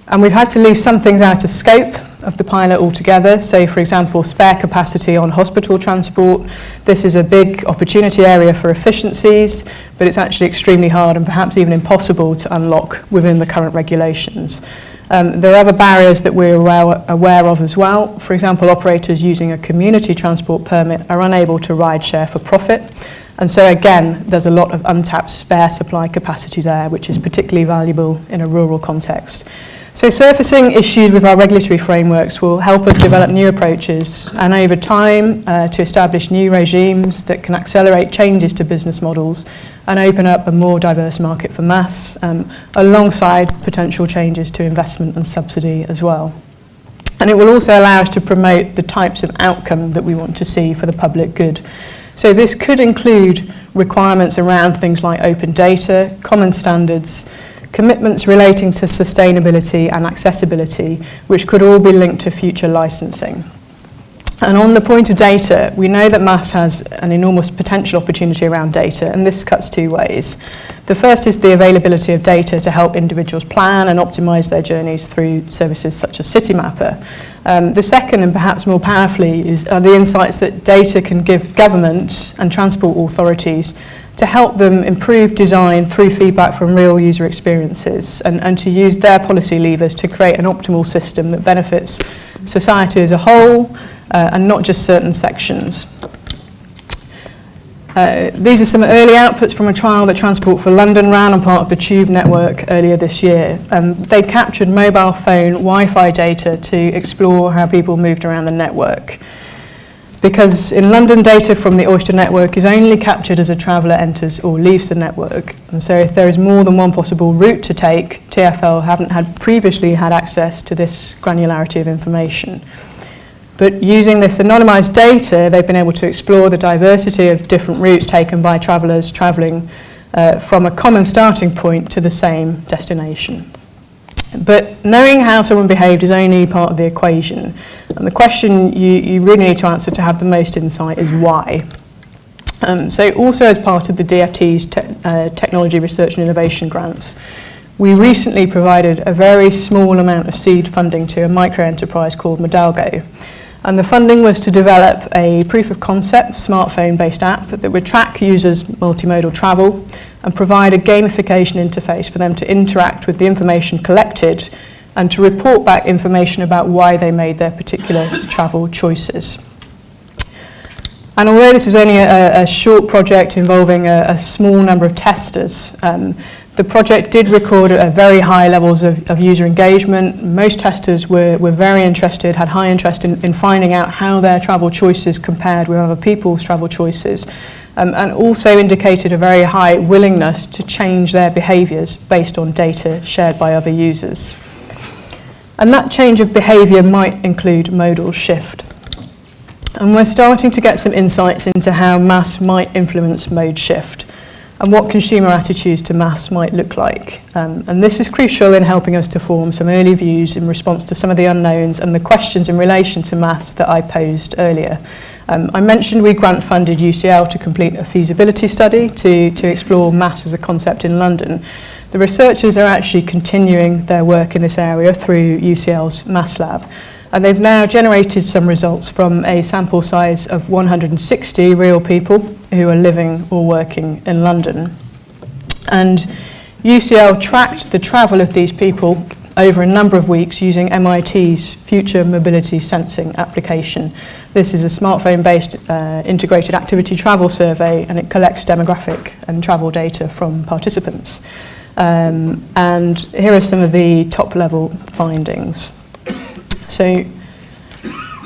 And we've had to leave some things out of scope, of the pilot altogether. So, for example, spare capacity on hospital transport. This is a big opportunity area for efficiencies, but it's actually extremely hard and perhaps even impossible to unlock within the current regulations. There are other barriers that we're aware of as well. For example, operators using a community transport permit are unable to ride share for profit. And so again, there's a lot of untapped spare supply capacity there, which is particularly valuable in a rural context. So surfacing issues with our regulatory frameworks will help us develop new approaches and over time to establish new regimes that can accelerate changes to business models and open up a more diverse market for MaaS, alongside potential changes to investment and subsidy as well. And it will also allow us to promote the types of outcome that we want to see for the public good. So this could include requirements around things like open data, common standards, commitments relating to sustainability and accessibility, which could all be linked to future licensing. And on the point of data, we know that MaaS has an enormous potential opportunity around data, and this cuts two ways. The first is the availability of data to help individuals plan and optimise their journeys through services such as Citymapper. The second, and perhaps more powerfully, are the insights that data can give governments and transport authorities to help them improve design through feedback from real user experiences and to use their policy levers to create an optimal system that benefits society as a whole and not just certain sections. These are some early outputs from a trial that Transport for London ran on part of the Tube network earlier this year. They captured mobile phone Wi-Fi data to explore how people moved around the network. Because in London, data from the Oyster network is only captured as a traveller enters or leaves the network. And so if there is more than one possible route to take, TfL haven't previously had access to this granularity of information. But using this anonymised data, they've been able to explore the diversity of different routes taken by travellers travelling from a common starting point to the same destination. But knowing how someone behaved is only part of the equation. And the question you really need to answer to have the most insight is why. So also as part of the DfT's Technology Research and Innovation grants, we recently provided a very small amount of seed funding to a micro-enterprise called Modalgo. And the funding was to develop a proof of concept smartphone-based app that would track users' multimodal travel and provide a gamification interface for them to interact with the information collected and to report back information about why they made their particular travel choices. And although this was only a short project involving a small number of testers, the project did record very high levels of user engagement. Most testers were very interested, had high interest in finding out how their travel choices compared with other people's travel choices, and also indicated a very high willingness to change their behaviours based on data shared by other users. And that change of behaviour might include modal shift. And we're starting to get some insights into how MaaS might influence mode shift and what consumer attitudes to MaaS might look like. And this is crucial in helping us to form some early views in response to some of the unknowns and the questions in relation to MaaS that I posed earlier. I mentioned we grant funded UCL to complete a feasibility study to explore MaaS as a concept in London. The researchers are actually continuing their work in this area through UCL's MaaS Lab. And they've now generated some results from a sample size of 160 real people who are living or working in London. And UCL tracked the travel of these people over a number of weeks using MIT's Future Mobility Sensing application. This is a smartphone-based integrated activity travel survey, and it collects demographic and travel data from participants. And here are some of the top-level findings. So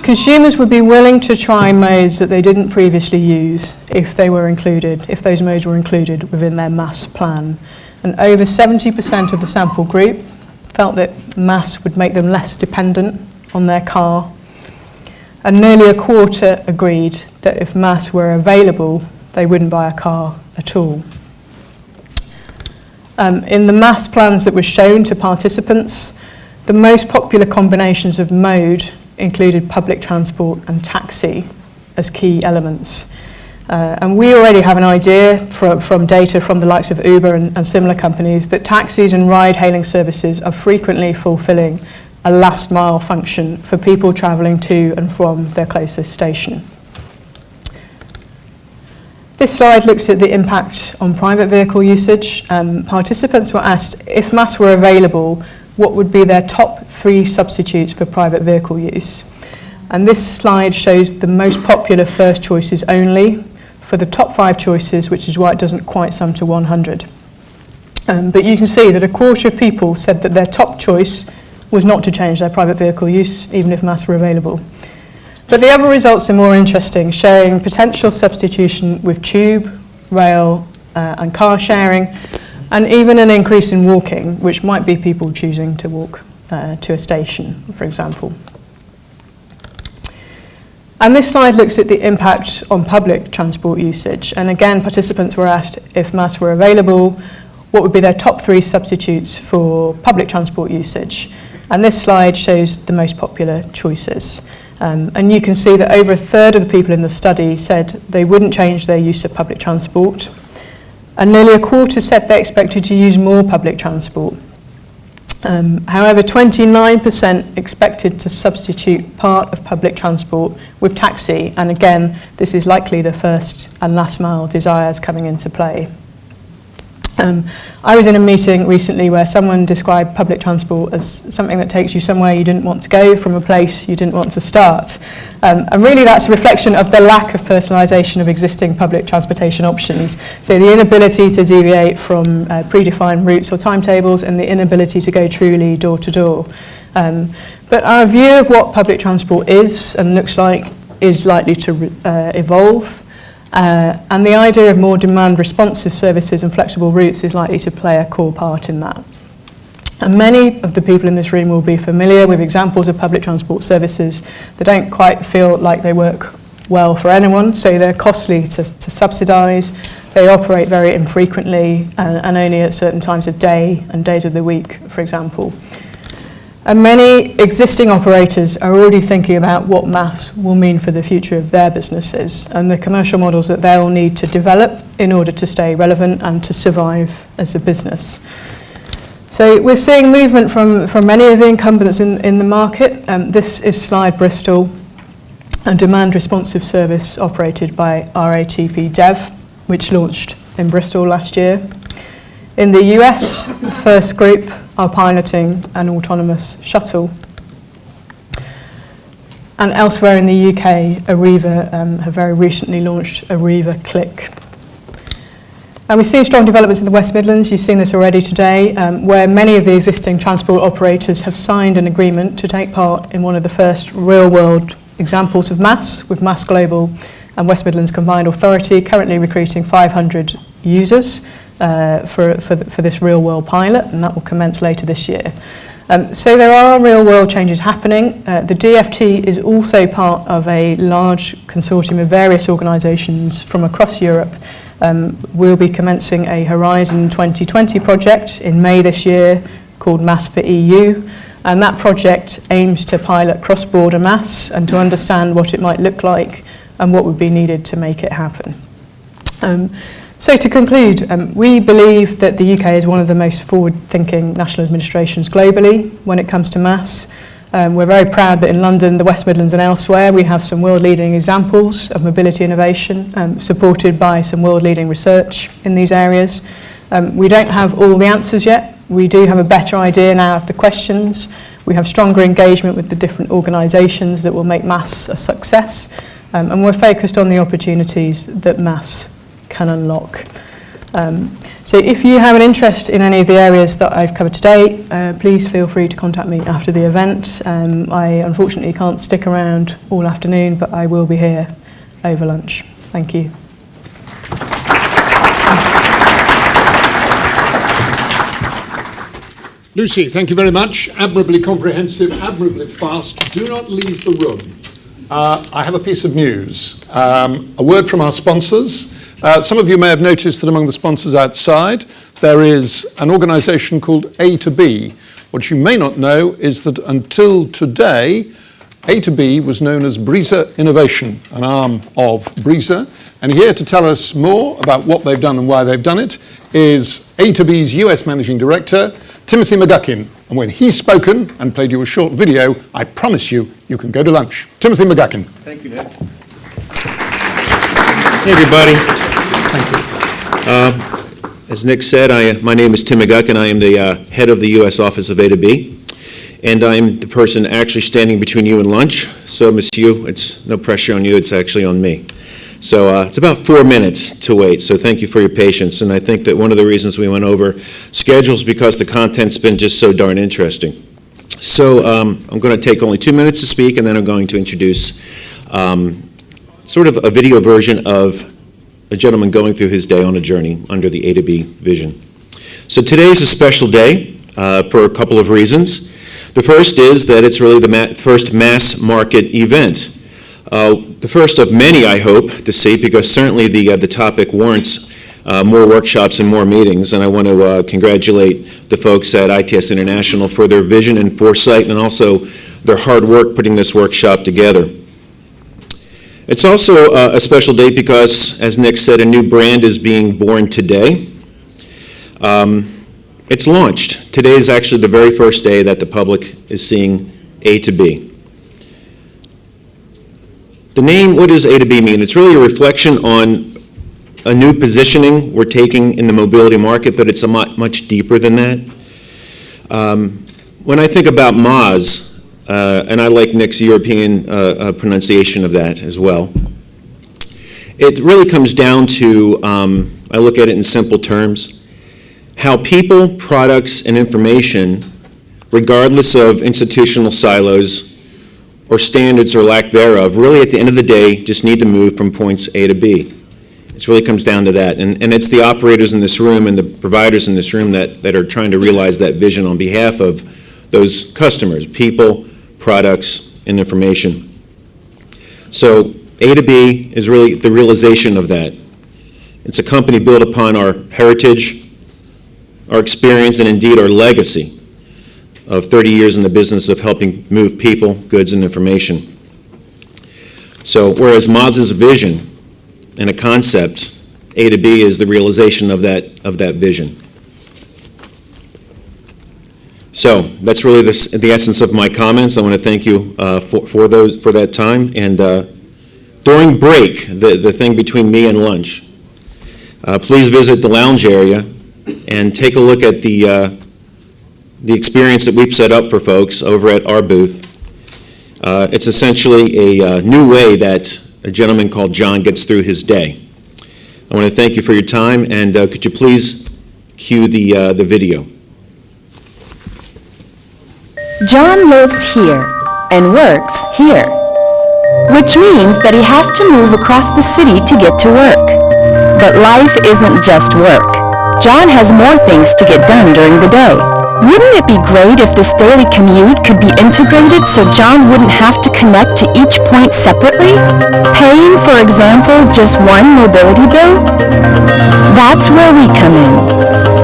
consumers would be willing to try modes that they didn't previously use if those modes were included within their MaaS plan. And over 70% of the sample group felt that MaaS would make them less dependent on their car. And nearly a quarter agreed that if MaaS were available, they wouldn't buy a car at all. In the MaaS plans that were shown to participants, the most popular combinations of mode included public transport and taxi as key elements. And we already have an idea from data from the likes of Uber and similar companies that taxis and ride-hailing services are frequently fulfilling a last mile function for people travelling to and from their closest station. This slide looks at the impact on private vehicle usage. Participants were asked if MaaS were available, what would be their top 3 substitutes for private vehicle use. And this slide shows the most popular first choices only for the top 5 choices, which is why it doesn't quite sum to 100. But you can see that a quarter of people said that their top choice was not to change their private vehicle use, even if MaaS were available. But the other results are more interesting, showing potential substitution with tube, rail, and car sharing, and even an increase in walking, which might be people choosing to walk to a station, for example. And this slide looks at the impact on public transport usage. And again, participants were asked if MaaS were available, what would be their top 3 substitutes for public transport usage. And this slide shows the most popular choices. And you can see that over a third of the people in the study said they wouldn't change their use of public transport. And nearly a quarter said they expected to use more public transport. However, 29% expected to substitute part of public transport with taxi, and again, this is likely the first and last mile desires coming into play. I was in a meeting recently where someone described public transport as something that takes you somewhere you didn't want to go from a place you didn't want to start. And really that's a reflection of the lack of personalisation of existing public transportation options. So the inability to deviate from predefined routes or timetables, and the inability to go truly door to door. But our view of what public transport is and looks like is likely to evolve. And the idea of more demand-responsive services and flexible routes is likely to play a core part in that. And many of the people in this room will be familiar with examples of public transport services that don't quite feel like they work well for anyone, so they're costly to subsidise, they operate very infrequently and only at certain times of day and days of the week, for example. And many existing operators are already thinking about what MaaS will mean for the future of their businesses and the commercial models that they will need to develop in order to stay relevant and to survive as a business. So we're seeing movement from many of the incumbents in the market. This is Slide Bristol, a demand-responsive service operated by RATP Dev, which launched in Bristol last year. In the US, the First Group are piloting an autonomous shuttle. And elsewhere in the UK, Arriva have very recently launched Arriva Click. And we've seen strong developments in the West Midlands. You've seen this already today, where many of the existing transport operators have signed an agreement to take part in one of the first real-world examples of MaaS, with MaaS Global and West Midlands Combined Authority currently recruiting 500 users for this real-world pilot, and that will commence later this year. So there are real-world changes happening. The DFT is also part of a large consortium of various organisations from across Europe. We'll be commencing a Horizon 2020 project in May this year called MaaS for EU, and that project aims to pilot cross-border MaaS and to understand what it might look like and what would be needed to make it happen. So to conclude, we believe that the UK is one of the most forward-thinking national administrations globally when it comes to MaaS. We're very proud that in London, the West Midlands and elsewhere, we have some world-leading examples of mobility innovation, supported by some world-leading research in these areas. We don't have all the answers yet. We do have a better idea now of the questions. We have stronger engagement with the different organisations that will make MaaS a success. And we're focused on the opportunities that MaaS can unlock. So if you have an interest in any of the areas that I've covered today, please feel free to contact me after the event. I unfortunately can't stick around all afternoon, but I will be here over lunch. Thank you. Lucy, thank you very much. Admirably comprehensive, admirably fast. Do not leave the room. I have a piece of news. A word from our sponsors. Some of you may have noticed that among the sponsors outside, there is an organisation called A2B. What you may not know is that until today, A2B was known as Breezer Innovation, an arm of Breezer. And here to tell us more about what they've done and why they've done it is A2B's US Managing Director, Timothy McGuckin. And when he's spoken and played you a short video, I promise you, you can go to lunch. Timothy McGuckin. Thank you, Nick. Hey, everybody. Thank you. As Nick said, my name is Tim McGuckin. I am the head of the U.S. Office of A2B. And I'm the person actually standing between you and lunch. So, monsieur, it's no pressure on you. It's actually on me. So it's about 4 minutes to wait. So thank you for your patience. And I think that one of the reasons we went over schedules because the content's been just so darn interesting. So I'm going to take only 2 minutes to speak, and then I'm going to introduce sort of a video version of a gentleman going through his day on a journey under the A2B vision. So today's a special day for a couple of reasons. The first is that it's really the first mass market event. The first of many, I hope, to see, because certainly the topic warrants more workshops and more meetings, and I want to congratulate the folks at ITS International for their vision and foresight, and also their hard work putting this workshop together. It's also a special day because, as Nick said, a new brand is being born today. It's launched. Today is actually the very first day that the public is seeing A2B. The name, what does A2B mean? It's really a reflection on a new positioning we're taking in the mobility market, but it's much deeper than that. When I think about MaaS, and I like Nick's European pronunciation of that as well, it really comes down to, I look at it in simple terms, how people, products, and information, regardless of institutional silos or standards or lack thereof, really at the end of the day just need to move from points A to B. It really comes down to that. And it's the operators in this room and the providers in this room that are trying to realize that vision on behalf of those customers, people, products, and information. So A to B is really the realization of that. It's a company built upon our heritage, our experience, and indeed our legacy of 30 years in the business of helping move people, goods, and information. So whereas MaaS's vision and a concept, A to B is the realization of that vision. So that's really the essence of my comments. I want to thank you for that time. And during break, the thing between me and lunch, please visit the lounge area and take a look at the experience that we've set up for folks over at our booth. It's essentially a new way that a gentleman called John gets through his day. I want to thank you for your time, and could you please cue the video? John lives here and works here, which means that he has to move across the city to get to work. But life isn't just work. John has more things to get done during the day. Wouldn't it be great if this daily commute could be integrated so John wouldn't have to connect to each point separately? Paying, for example, just one mobility bill? That's where we come in.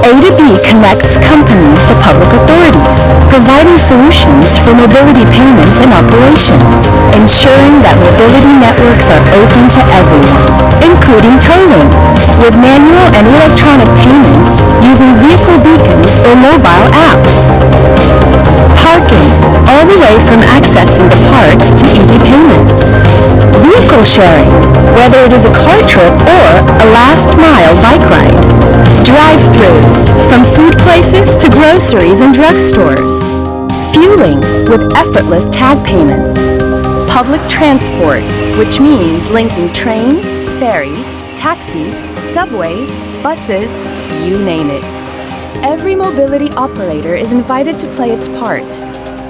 A2B connects companies to public authorities, providing solutions for mobility payments and operations, ensuring that mobility networks are open to everyone, including tolling, with manual and electronic payments using vehicle beacons or mobile apps. Parking, all the way from accessing the parks to easy payments. Vehicle sharing, whether it is a car trip or a last-mile bike ride. Drive-thrus, from food places to groceries and drugstores. Fueling, with effortless tag payments. Public transport, which means linking trains, ferries, taxis, subways, buses, you name it. Every mobility operator is invited to play its part,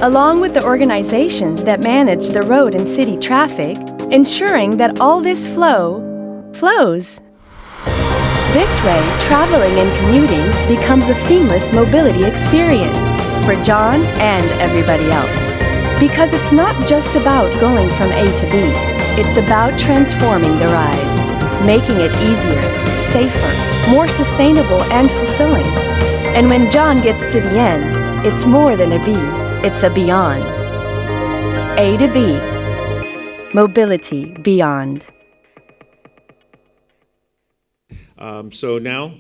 along with the organizations that manage the road and city traffic, ensuring that all this flows. This way, traveling and commuting becomes a seamless mobility experience for John and everybody else. Because it's not just about going from A to B, it's about transforming the ride, making it easier, safer, more sustainable and fulfilling. And when John gets to the end, it's more than a B, it's a beyond. A to B. Mobility beyond. So now,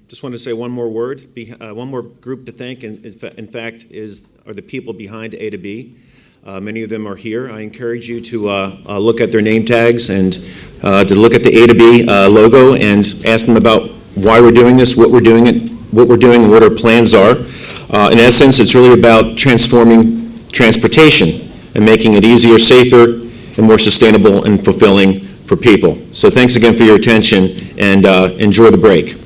just want to say one more word, one more group to thank, and in fact are the people behind A to B. Many of them are here. I encourage you to look at their name tags and to look at the A to B logo and ask them about why we're doing this, what we're doing, and what our plans are. In essence, it's really about transforming transportation and making it easier, safer, and more sustainable and fulfilling for people. So thanks again for your attention, and enjoy the break.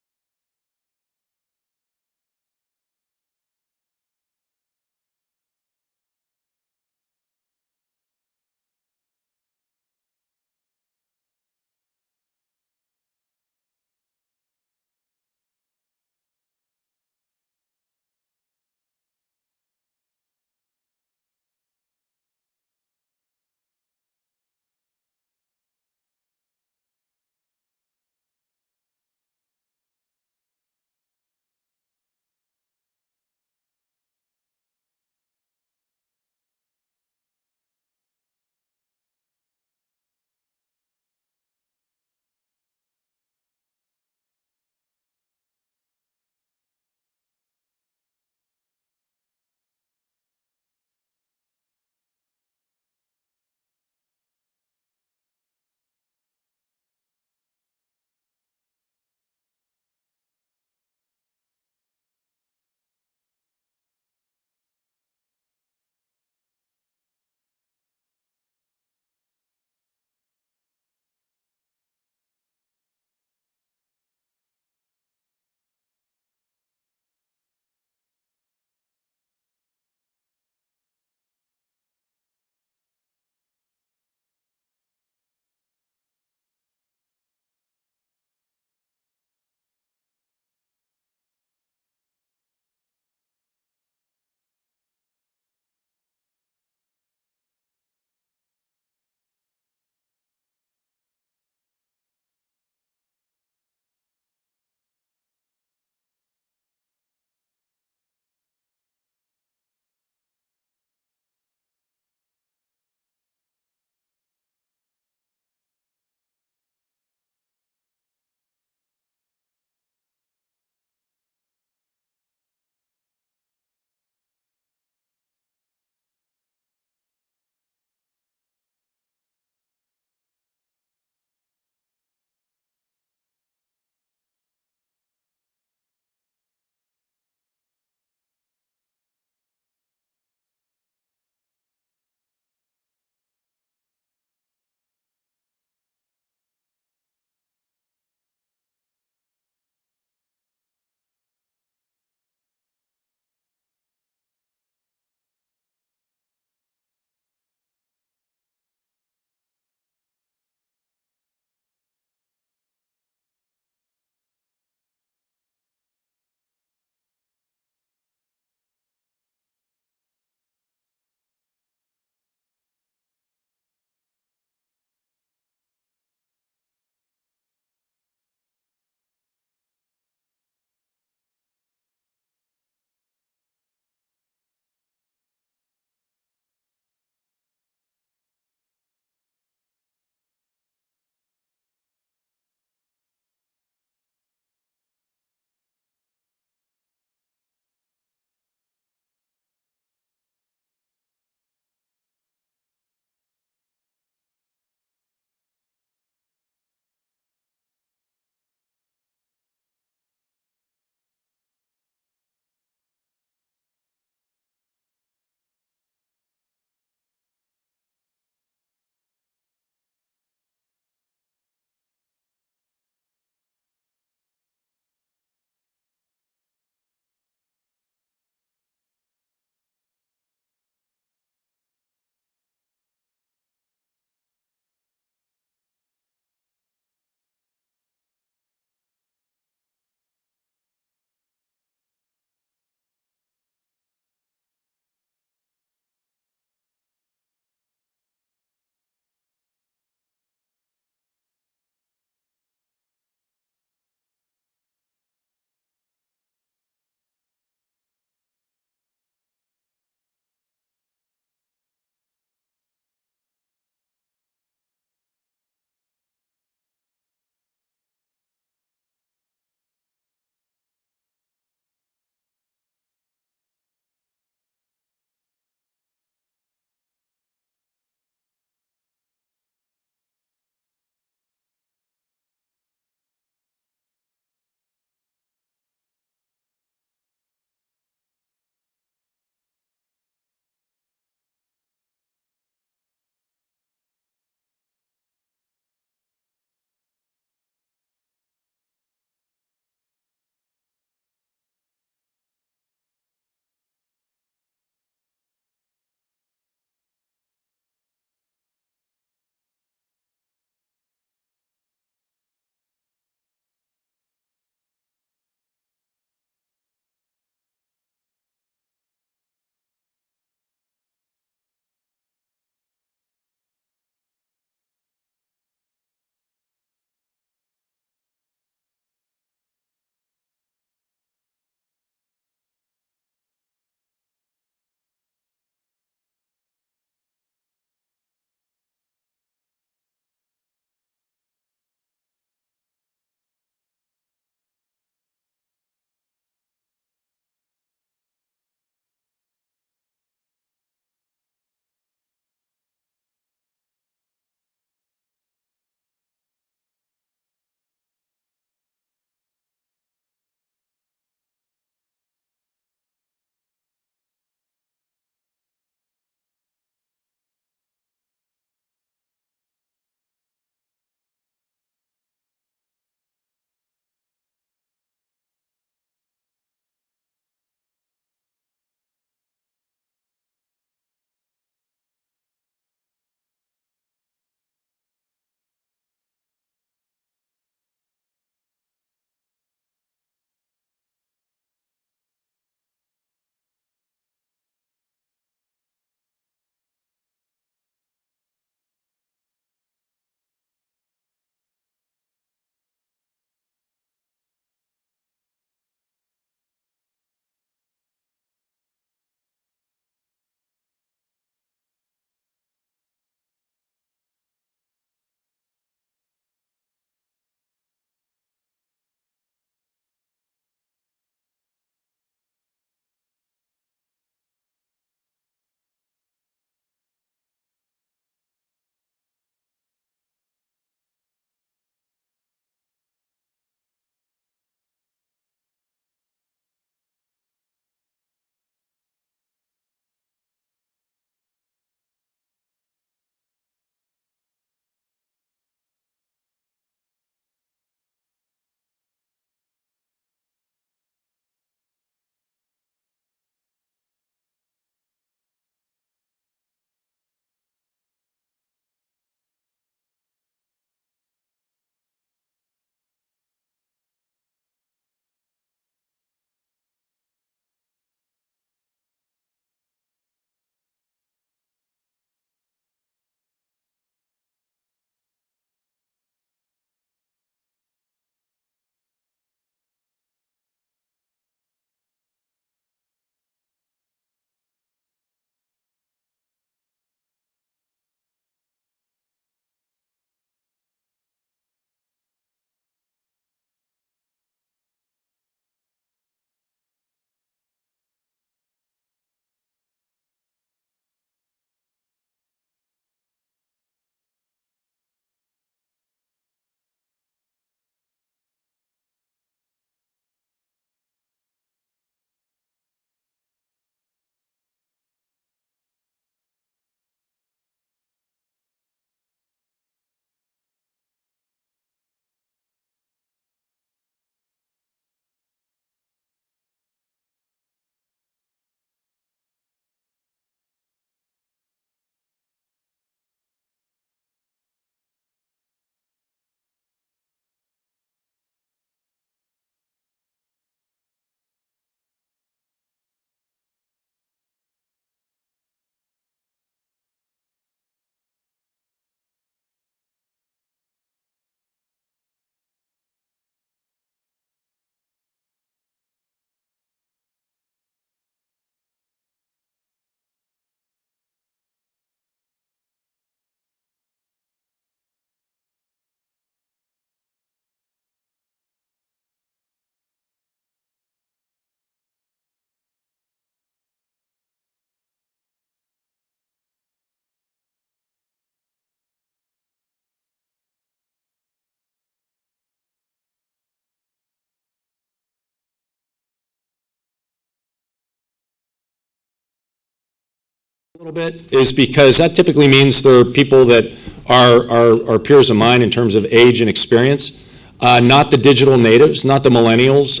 A little bit is because that typically means there are people that are peers of mine in terms of age and experience, not the digital natives, not the millennials,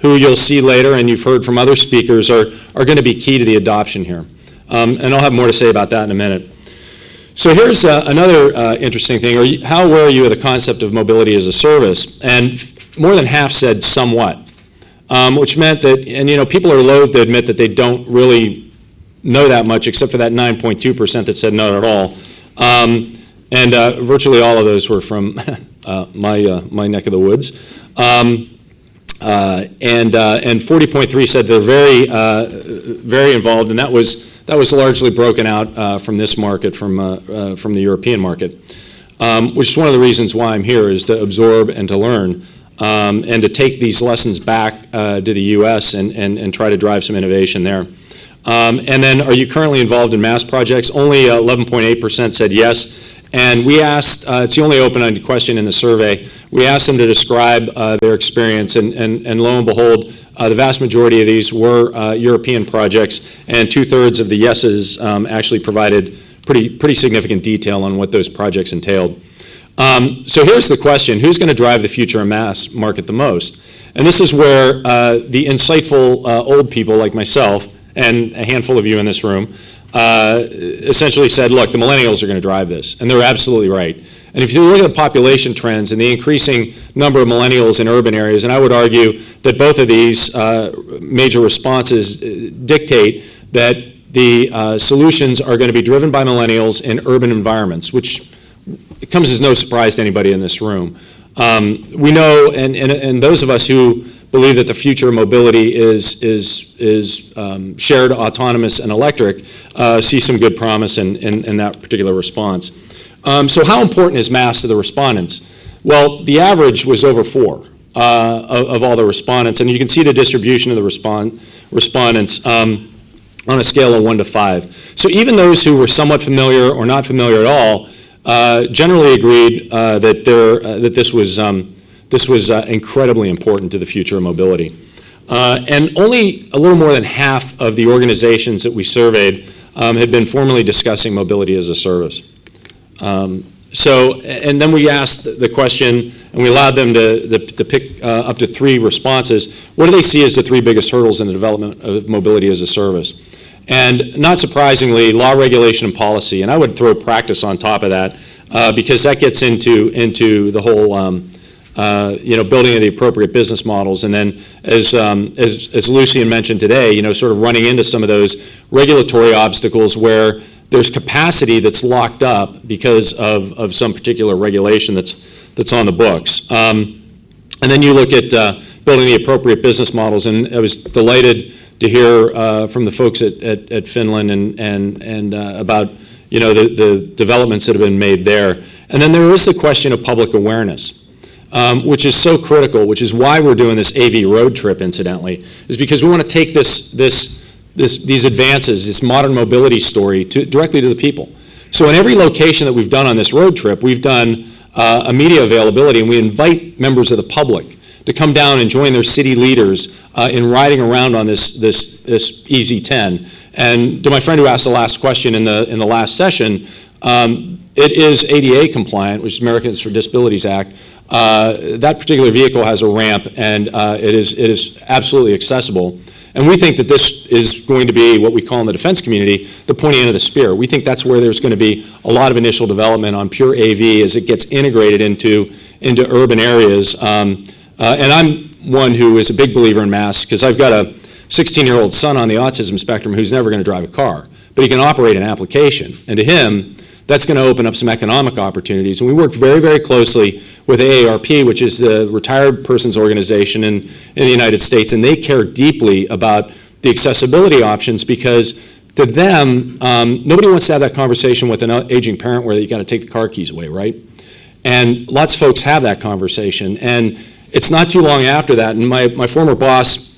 who you'll see later, and you've heard from other speakers, are going to be key to the adoption here. And I'll have more to say about that in a minute. So here's another interesting thing. How aware are you of the concept of mobility as a service? And more than half said somewhat, which meant that, and you know, people are loath to admit that they don't really know that much, except for that 9.2% that said not at all. And virtually all of those were from my neck of the woods. And 40.3 said they're very involved, and that was largely broken out from this market, from the European market, which is one of the reasons why I'm here, is to absorb and to learn, and to take these lessons back to the U.S. and try to drive some innovation there. And then, are you currently involved in MaaS projects? Only 11.8% said yes. And we asked, it's the only open-ended question in the survey, we asked them to describe their experience, and lo and behold, the vast majority of these were European projects, and 2/3 of the yeses actually provided pretty significant detail on what those projects entailed. So here's the question: who's going to drive the future of MaaS market the most? And this is where the insightful old people like myself, and a handful of you in this room, essentially said, look, the millennials are going to drive this, and they're absolutely right. And if you look at the population trends and the increasing number of millennials in urban areas, and I would argue that both of these major responses dictate that the solutions are going to be driven by millennials in urban environments, which it comes as no surprise to anybody in this room. We know, and those of us who believe that the future of mobility is shared, autonomous, and electric, see some good promise in that particular response. So how important is MaaS to the respondents? Well, the average was over 4 of all the respondents, and you can see the distribution of the respondents on a scale of 1 to 5. So even those who were somewhat familiar or not familiar at all generally agreed that this was incredibly important to the future of mobility. And only a little more than half of the organizations that we surveyed had been formally discussing mobility as a service. And then we asked the question, and we allowed them to pick up to 3 responses. What do they see as the 3 biggest hurdles in the development of mobility as a service? And not surprisingly, law, regulation, and policy. And I would throw practice on top of that because that gets into the whole building of the appropriate business models. And then, as Lucian mentioned today, sort of running into some of those regulatory obstacles where there's capacity that's locked up because of some particular regulation that's on the books. And then you look at building the appropriate business models, and I was delighted to hear from the folks at Finland and about the developments that have been made there. And then there is the question of public awareness, which is so critical, which is why we're doing this AV road trip, incidentally, is because we want to take these advances, this modern mobility story, directly to the people. So in every location that we've done on this road trip, we've done a media availability, and we invite members of the public to come down and join their city leaders in riding around on this EZ10. And to my friend who asked the last question in the last session, it is ADA compliant, which is Americans for Disabilities Act. That particular vehicle has a ramp, and it is absolutely accessible. And we think that this is going to be what we call in the defense community the pointy end of the spear. We think that's where there's going to be a lot of initial development on pure AV as it gets integrated into urban areas. And I'm one who is a big believer in MaaS because I've got a 16-year-old son on the autism spectrum who's never going to drive a car, but he can operate an application. And to him, that's going to open up some economic opportunities. And we work very, very closely with AARP, which is the retired persons organization in the United States, and they care deeply about the accessibility options because to them, nobody wants to have that conversation with an aging parent where you got to take the car keys away, right? And lots of folks have that conversation. And it's not too long after that, and my former boss,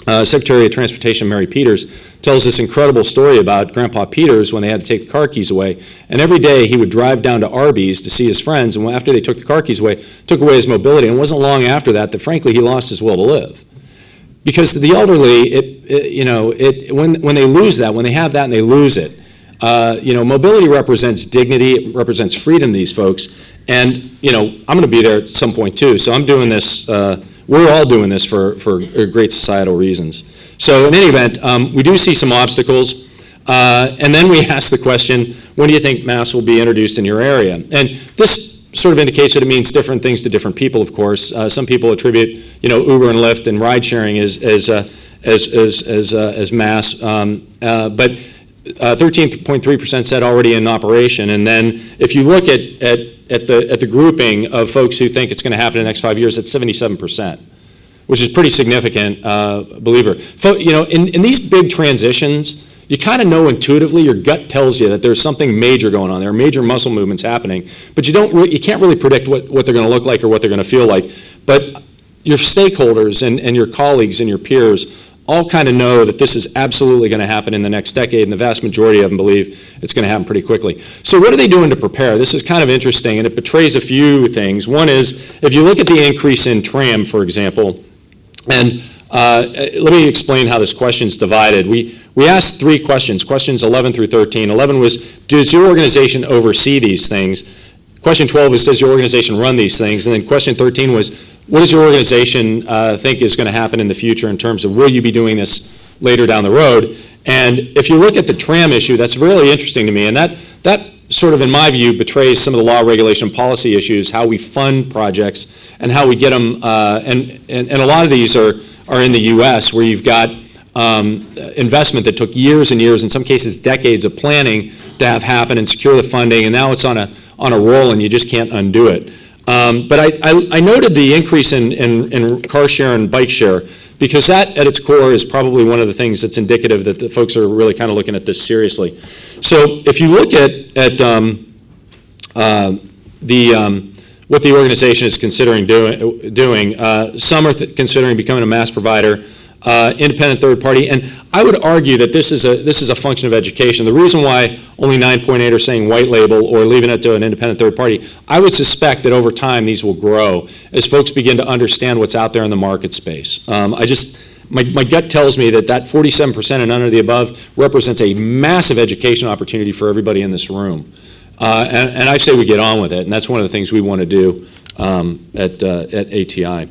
Secretary of Transportation Mary Peters, tells this incredible story about Grandpa Peters when they had to take the car keys away. And every day he would drive down to Arby's to see his friends, and after they took the car keys away, took away his mobility. And it wasn't long after that frankly he lost his will to live. Because the elderly, when they lose that, when they have that and they lose it, mobility represents dignity, it represents freedom to these folks, and, I'm going to be there at some point too, so I'm doing this, we're all doing this for great societal reasons. So in any event, we do see some obstacles, and then we ask the question, when do you think MaaS will be introduced in your area? And this sort of indicates that it means different things to different people, of course. Some people attribute, Uber and Lyft and ride sharing as MaaS, but 13.3% said already in operation. And then if you look at the grouping of folks who think it's going to happen in the next 5 years, it's 77%, which is pretty significant, believer. In these big transitions, you kind of know intuitively, your gut tells you that there's something major going on. There are major muscle movements happening, but you can't really predict what they're going to look like or what they're going to feel like. But your stakeholders and your colleagues and your peers all kind of know that this is absolutely going to happen in the next decade, and the vast majority of them believe it's going to happen pretty quickly. So what are they doing to prepare? This is kind of interesting, and it betrays a few things. One is, if you look at the increase in tram, for example, and let me explain how this question's divided. We asked 3 questions, questions 11 through 13. 11 was, does your organization oversee these things? Question 12 is, does your organization run these things? And then question 13 was, what does your organization think is going to happen in the future in terms of will you be doing this later down the road? And if you look at the tram issue, that's really interesting to me, and that sort of, in my view, betrays some of the law, regulation, policy issues, how we fund projects and how we get them, and a lot of these are in the U.S., where you've got investment that took years and years, in some cases decades of planning to have happen and secure the funding, and now it's on a roll and you just can't undo it. But I noted the increase in car share and bike share, because that at its core is probably one of the things that's indicative that the folks are really kind of looking at this seriously. So if you look at what the organization is considering doing, some are considering becoming a MaaS provider, independent third party, and I would argue that this is a function of education. The reason why only 9.8 are saying white label or leaving it to an independent third party, I would suspect that over time these will grow as folks begin to understand what's out there in the market space. My gut tells me that 47% and under the above represents a massive education opportunity for everybody in this room. And I say we get on with it, and that's one of the things we want to do at ATI.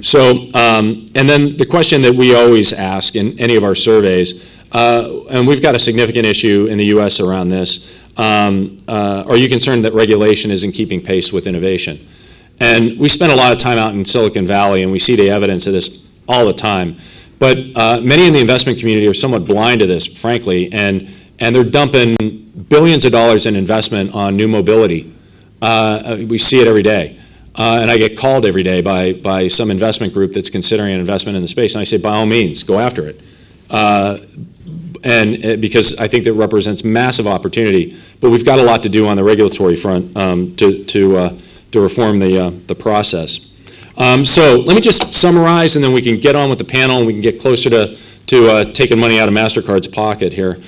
So, and then the question that we always ask in any of our surveys, and we've got a significant issue in the U.S. around this, are you concerned that regulation isn't keeping pace with innovation? And we spend a lot of time out in Silicon Valley, and we see the evidence of this all the time. But many in the investment community are somewhat blind to this, frankly, and they're dumping billions of dollars in investment on new mobility. We see it every day. And I get called every day by some investment group that's considering an investment in the space, and I say, by all means, go after it. And because I think that represents massive opportunity. But we've got a lot to do on the regulatory front to reform the process. So let me just summarize, and then we can get on with the panel, and we can get closer to taking money out of MasterCard's pocket here.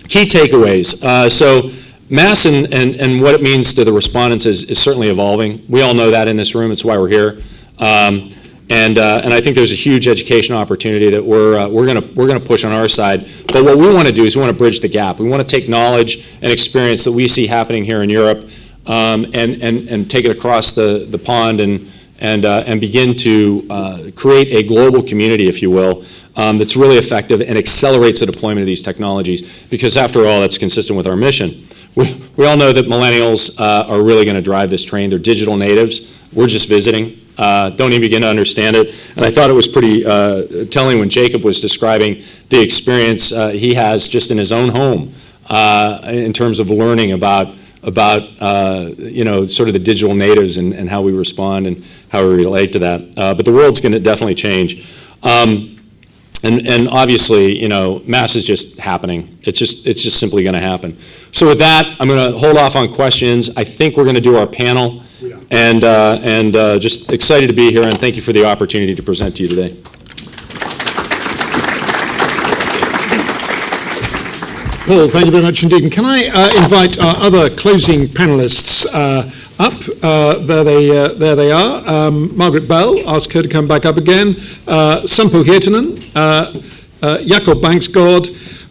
Key takeaways. So MaaS and what it means to the respondents is certainly evolving. We all know that in this room. It's why we're here. And I think there's a huge education opportunity that we're gonna push on our side. But what we want to do is we want to bridge the gap. We want to take knowledge and experience that we see happening here in Europe, and take it across the pond and begin to create a global community, if you will, that's really effective and accelerates the deployment of these technologies. Because after all, that's consistent with our mission. We all know that millennials are really going to drive this train. They're digital natives. We're just visiting. Don't even begin to understand it. And I thought it was pretty telling when Jacob was describing the experience he has just in his own home in terms of learning about sort of the digital natives and how we respond and how we relate to that. But the world's going to definitely change. And obviously, MaaS is just happening. It's just simply going to happen. So with that, I'm going to hold off on questions. I think we're going to do our panel, and just excited to be here, and thank you for the opportunity to present to you today. Paul, thank you very much indeed. And can I invite our other closing panelists up? There they are. Margaret Bell, ask her to come back up again. Sampo Hietanen, Jakob Banksgaard,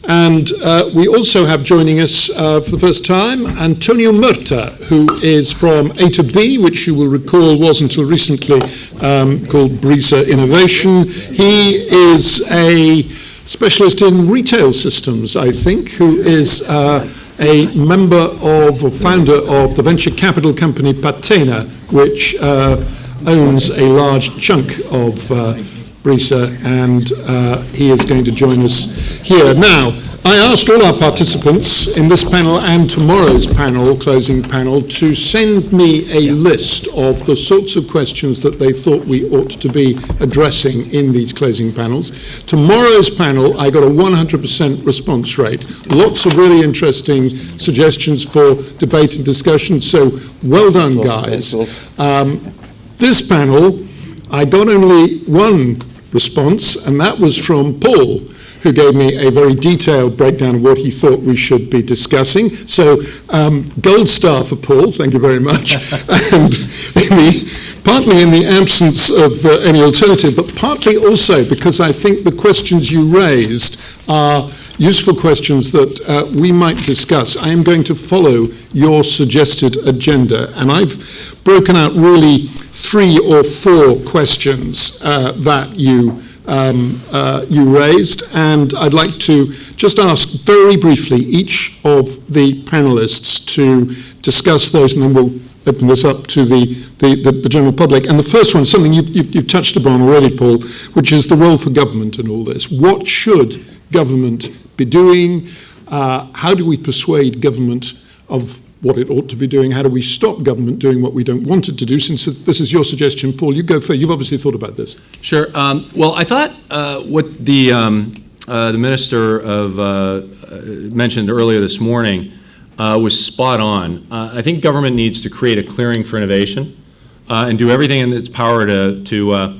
And we also have joining us for the first time António Murta, who is from A to B, which you will recall was until recently called Brisa Innovation. He is a specialist in retail systems, I think, who is a member of, or founder of the venture capital company Patena, which owns a large chunk of Brisa, and he is going to join us here. Now, I asked all our participants in this panel and tomorrow's panel, closing panel, to send me a list of the sorts of questions that they thought we ought to be addressing in these closing panels. Tomorrow's panel, I got a 100% response rate. Lots of really interesting suggestions for debate and discussion, so well done, guys. This panel, I got only one response, and that was from Paul, who gave me a very detailed breakdown of what he thought we should be discussing. So, gold star for Paul, thank you very much. And partly in the absence of any alternative, but partly also because I think the questions you raised are useful questions that we might discuss. I am going to follow your suggested agenda, and I've broken out really 3 or 4 questions that you raised, and I'd like to just ask very briefly each of the panelists to discuss those, and then we'll open this up to the general public. And the first one is something you've touched upon already, Paul, which is the role for government in all this. What should government be doing? How do we persuade government of what it ought to be doing? How do we stop government doing what we don't want it to do? Since this is your suggestion, Paul, you go first. You've obviously thought about this. Sure. Well, I thought what the minister mentioned earlier this morning was spot on. I think government needs to create a clearing for innovation and do everything in its power to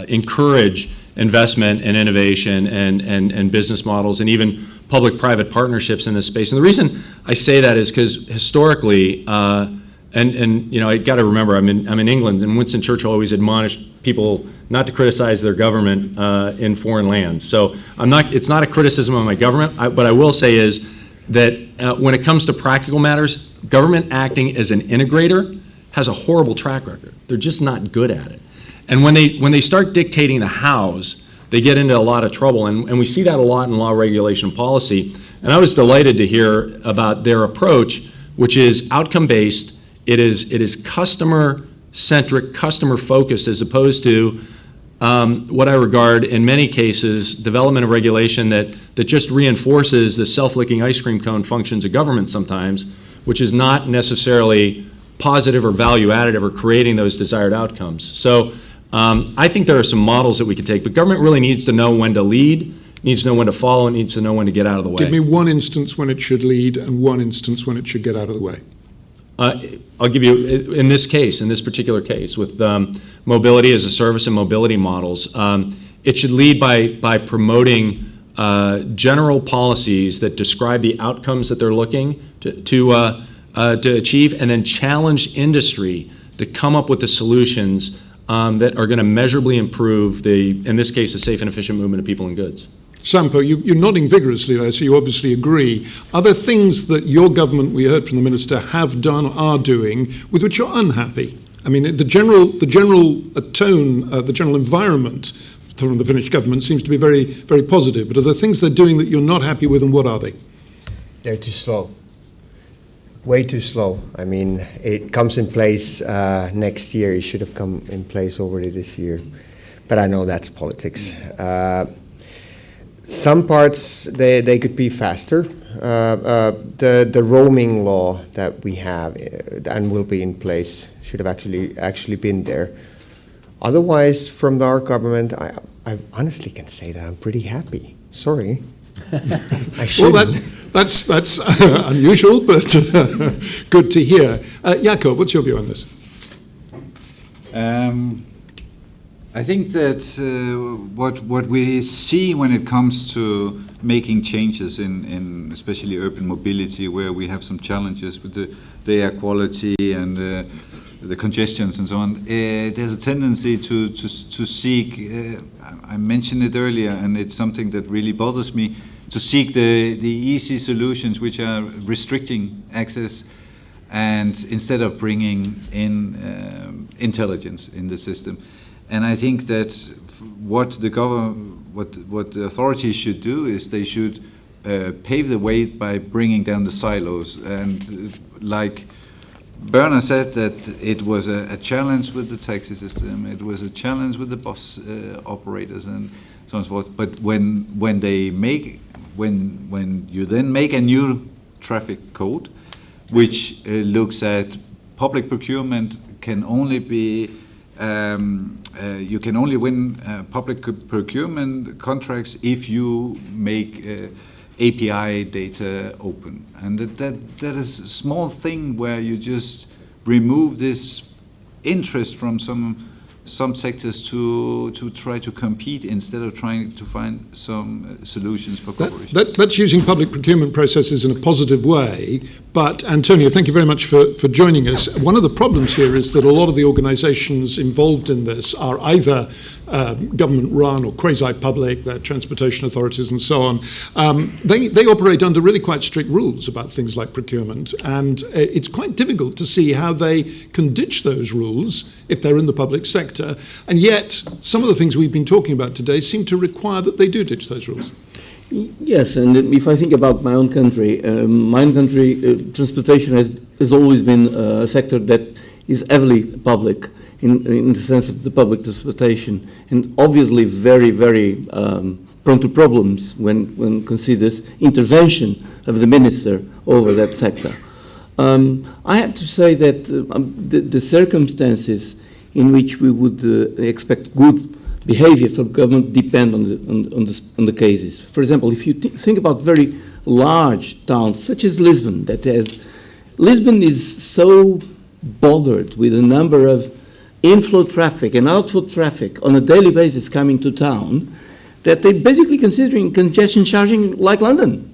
encourage investment and innovation and business models and even public-private partnerships in this space. And the reason I say that is because historically, and you know, I got to remember, I'm in England, and Winston Churchill always admonished people not to criticize their government in foreign lands. So it's not a criticism of my government, but I will say is that when it comes to practical matters, government acting as an integrator has a horrible track record. They're just not good at it. And when they start dictating the hows, they get into a lot of trouble, and we see that a lot in law, regulation, policy. And I was delighted to hear about their approach, which is outcome-based. It is customer-centric, customer-focused, as opposed to what I regard in many cases development of regulation that just reinforces the self-licking ice cream cone functions of government sometimes, which is not necessarily positive or value additive or creating those desired outcomes. So I think there are some models that we could take, but government really needs to know when to lead, needs to know when to follow, and needs to know when to get out of the way. Give me one instance when it should lead and one instance when it should get out of the way. I'll give you, in this particular case, with mobility as a service and mobility models, it should lead by promoting general policies that describe the outcomes that they're looking to achieve, and then challenge industry to come up with the solutions that are going to measurably improve in this case, the safe and efficient movement of people and goods. Sampo, you're nodding vigorously there, so you obviously agree. Are there things that your government, we heard from the minister, have done, are doing, with which you're unhappy? I mean, the general tone, the general environment from the Finnish government seems to be very, very positive. But are there things they're doing that you're not happy with, and what are they? They're too slow. Way too slow. I mean, it comes in place next year. It should have come in place already this year. But I know that's politics. Some parts, they could be faster. The roaming law that we have and will be in place should have actually been there. Otherwise, from our government, I honestly can say that I'm pretty happy. Sorry. I should. Well, that's unusual, but good to hear. Jakob, what's your view on this? I think that what we see when it comes to making changes in especially urban mobility, where we have some challenges with the air quality and the congestions and so on, there's a tendency to seek, I mentioned it earlier, and it's something that really bothers me, to seek the easy solutions which are restricting access, and instead of bringing in intelligence in the system. And I think that what the authorities should do is they should pave the way by bringing down the silos. And like Berner said, that it was a challenge with the taxi system, it was a challenge with the bus operators and so on and so forth. But when you then make a new traffic code, which looks at public procurement, can only be you can only win public procurement contracts if you make API data open, and that is a small thing where you just remove this interest from some sectors to try to compete instead of trying to find some solutions for cooperation. That's using public procurement processes in a positive way. But Antonio, thank you very much for joining us. One of the problems here is that a lot of the organisations involved in this are either government-run or quasi-public, they're transportation authorities and so on. They operate under really quite strict rules about things like procurement, and it's quite difficult to see how they can ditch those rules if they're in the public sector. And yet, some of the things we've been talking about today seem to require that they do ditch those rules. Yes, and if I think about my own country, transportation has always been a sector that is heavily public in the sense of the public transportation, and obviously very, very prone to problems when considers intervention of the minister over that sector. I have to say that the circumstances in which we would expect good behavior from government depend on the cases. For example, if you think about very large towns such as Lisbon, Lisbon is so bothered with a number of inflow traffic and outflow traffic on a daily basis coming to town that they're basically considering congestion charging like London.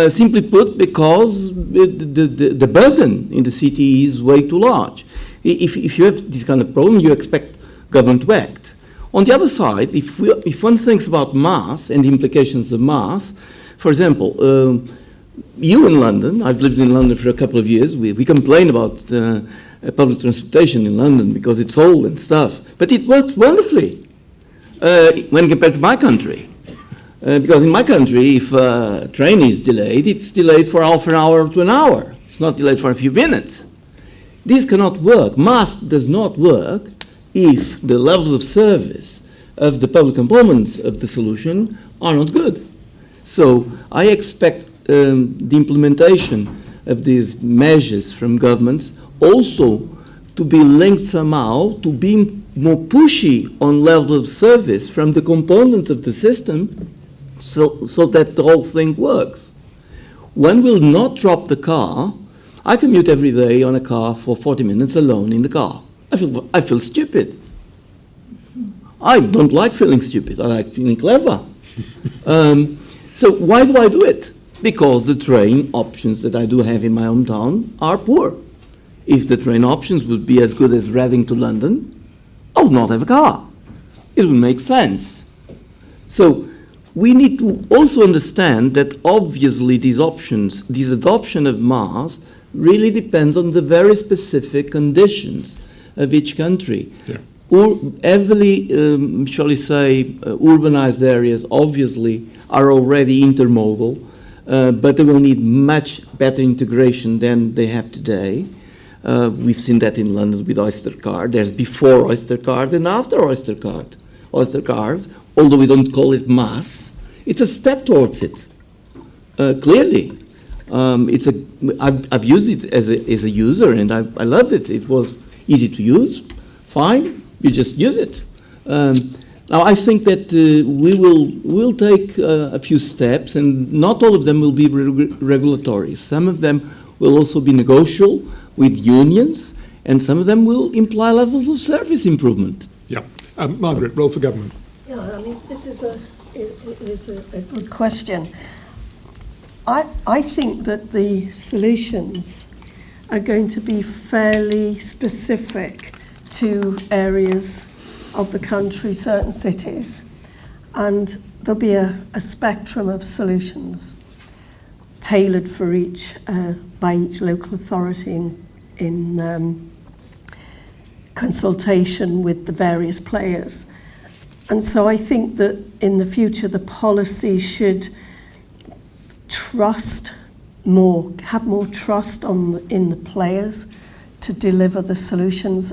Simply put, because the burden in the city is way too large. If you have this kind of problem, you expect government to act. On the other side, if one thinks about MaaS and the implications of MaaS, for example, you in London, I've lived in London for a couple of years, we complain about public transportation in London because it's old and stuff, but it works wonderfully when compared to my country. Because in my country, if a train is delayed, it's delayed for half an hour to an hour. It's not delayed for a few minutes. This cannot work. MaaS does not work if the levels of service of the public components of the solution are not good. So I expect the implementation of these measures from governments also to be linked somehow to be more pushy on level of service from the components of the system so that the whole thing works. One will not drop the car. I commute every day on a car for 40 minutes alone in the car. I feel stupid. I don't like feeling stupid. I like feeling clever. So why do I do it? Because the train options that I do have in my hometown are poor. If the train options would be as good as Reading to London, I would not have a car. It would make sense. So we need to also understand that obviously these options, this adoption of MaaS, really depends on the very specific conditions of each country. Yeah. Heavily, shall we say, urbanized areas obviously are already intermodal, but they will need much better integration than they have today. We've seen that in London with Oyster Card. There's before Oyster Card and after Oyster Card. Oyster Card, although we don't call it MaaS, it's a step towards it. Clearly, I've used it as a user, and I loved it. It was easy to use. Fine, you just use it. Now I think that we'll take a few steps, and not all of them will be regulatory. Some of them will also be negotiable with unions, and some of them will imply levels of service improvement. Yeah. Margaret, role for government. Yeah, I mean, this is a good question. I think that the solutions are going to be fairly specific to areas of the country, certain cities, and there'll be a spectrum of solutions tailored for each by each local authority in consultation with the various players. And so I think that in the future the policy should have more trust in the players to deliver the solutions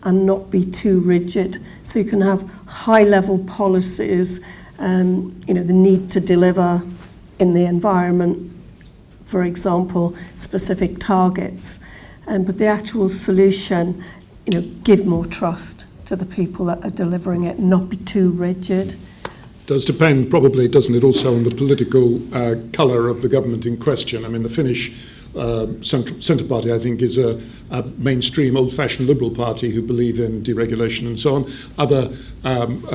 and not be too rigid. So you can have high-level policies, the need to deliver in the environment, for example, specific targets, but the actual solution, give more trust to the people that are delivering it, not be too rigid. Does depend, probably, doesn't it, also on the political colour of the government in question. I mean, the Finnish Centre Party, I think, is a mainstream, old-fashioned Liberal party who believe in deregulation and so on. Other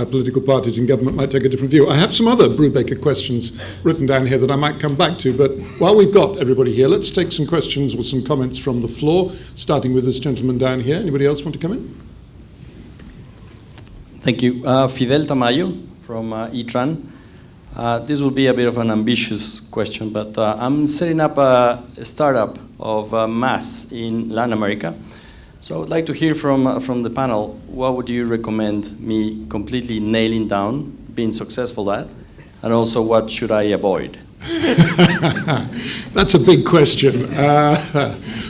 political parties in government might take a different view. I have some other Brubaker questions written down here that I might come back to, but while we've got everybody here, let's take some questions or some comments from the floor, starting with this gentleman down here. Anybody else want to come in? Thank you. Fidel Tamayo from ETRAN. This will be a bit of an ambitious question, but I'm setting up a startup of MaaS in Latin America. So I would like to hear from the panel, what would you recommend me completely nailing down, being successful at, and also what should I avoid? That's a big question.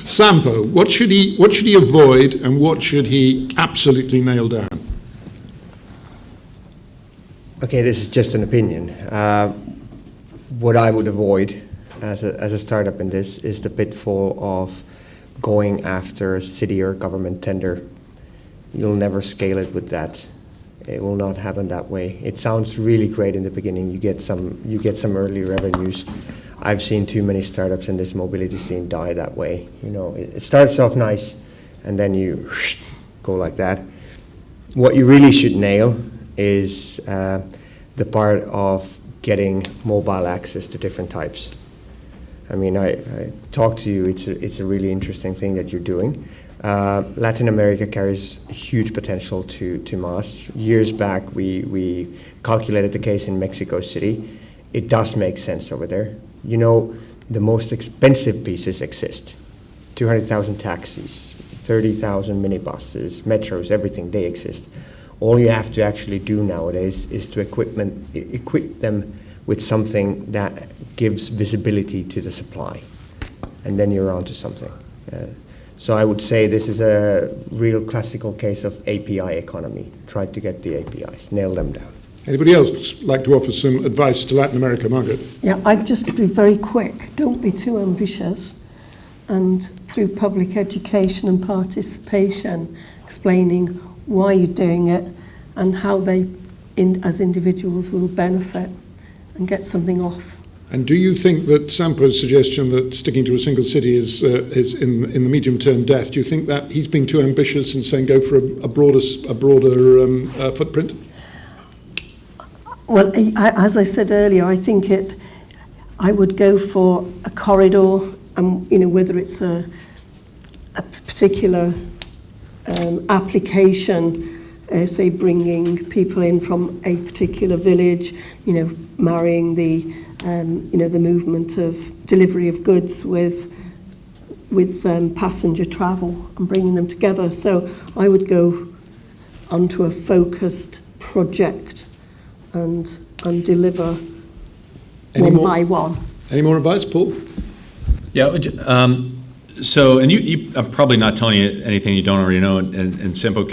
Sampo, what should he avoid and what should he absolutely nail down? Okay, this is just an opinion. What I would avoid as a startup in this is the pitfall of going after a city or government tender. You'll never scale it with that. It will not happen that way. It sounds really great in the beginning. You get some early revenues. I've seen too many startups in this mobility scene die that way. It starts off nice, and then you go like that. What you really should nail is the part of getting mobile access to different types. I mean, I talk to you, it's a really interesting thing that you're doing. Latin America carries huge potential to MaaS. Years back, we calculated the case in Mexico City. It does make sense over there. The most expensive pieces exist. 200,000 taxis, 30,000 minibuses, metros, everything, they exist. All you have to actually do nowadays is to equip them with something that gives visibility to the supply. And then you're onto something. So I would say this is a real classical case of API economy. Try to get the APIs, nail them down. Anybody else like to offer some advice to Latin America, Margaret? Yeah, I'd just be very quick. Don't be too ambitious. And through public education and participation, explaining why you're doing it and how they, as individuals, will benefit and get something off. And do you think that Sampo's suggestion that sticking to a single city is in the medium term death? Do you think that he's being too ambitious in saying go for a broader footprint? Well, as I said earlier, I think I would go for a corridor, whether it's a particular application, say bringing people in from a particular village, marrying the movement of delivery of goods with passenger travel and bringing them together. So I would go onto a focused project and deliver by one. Any more advice, Paul? Yeah. So, and I'm probably not telling you anything you don't already know, and Sampo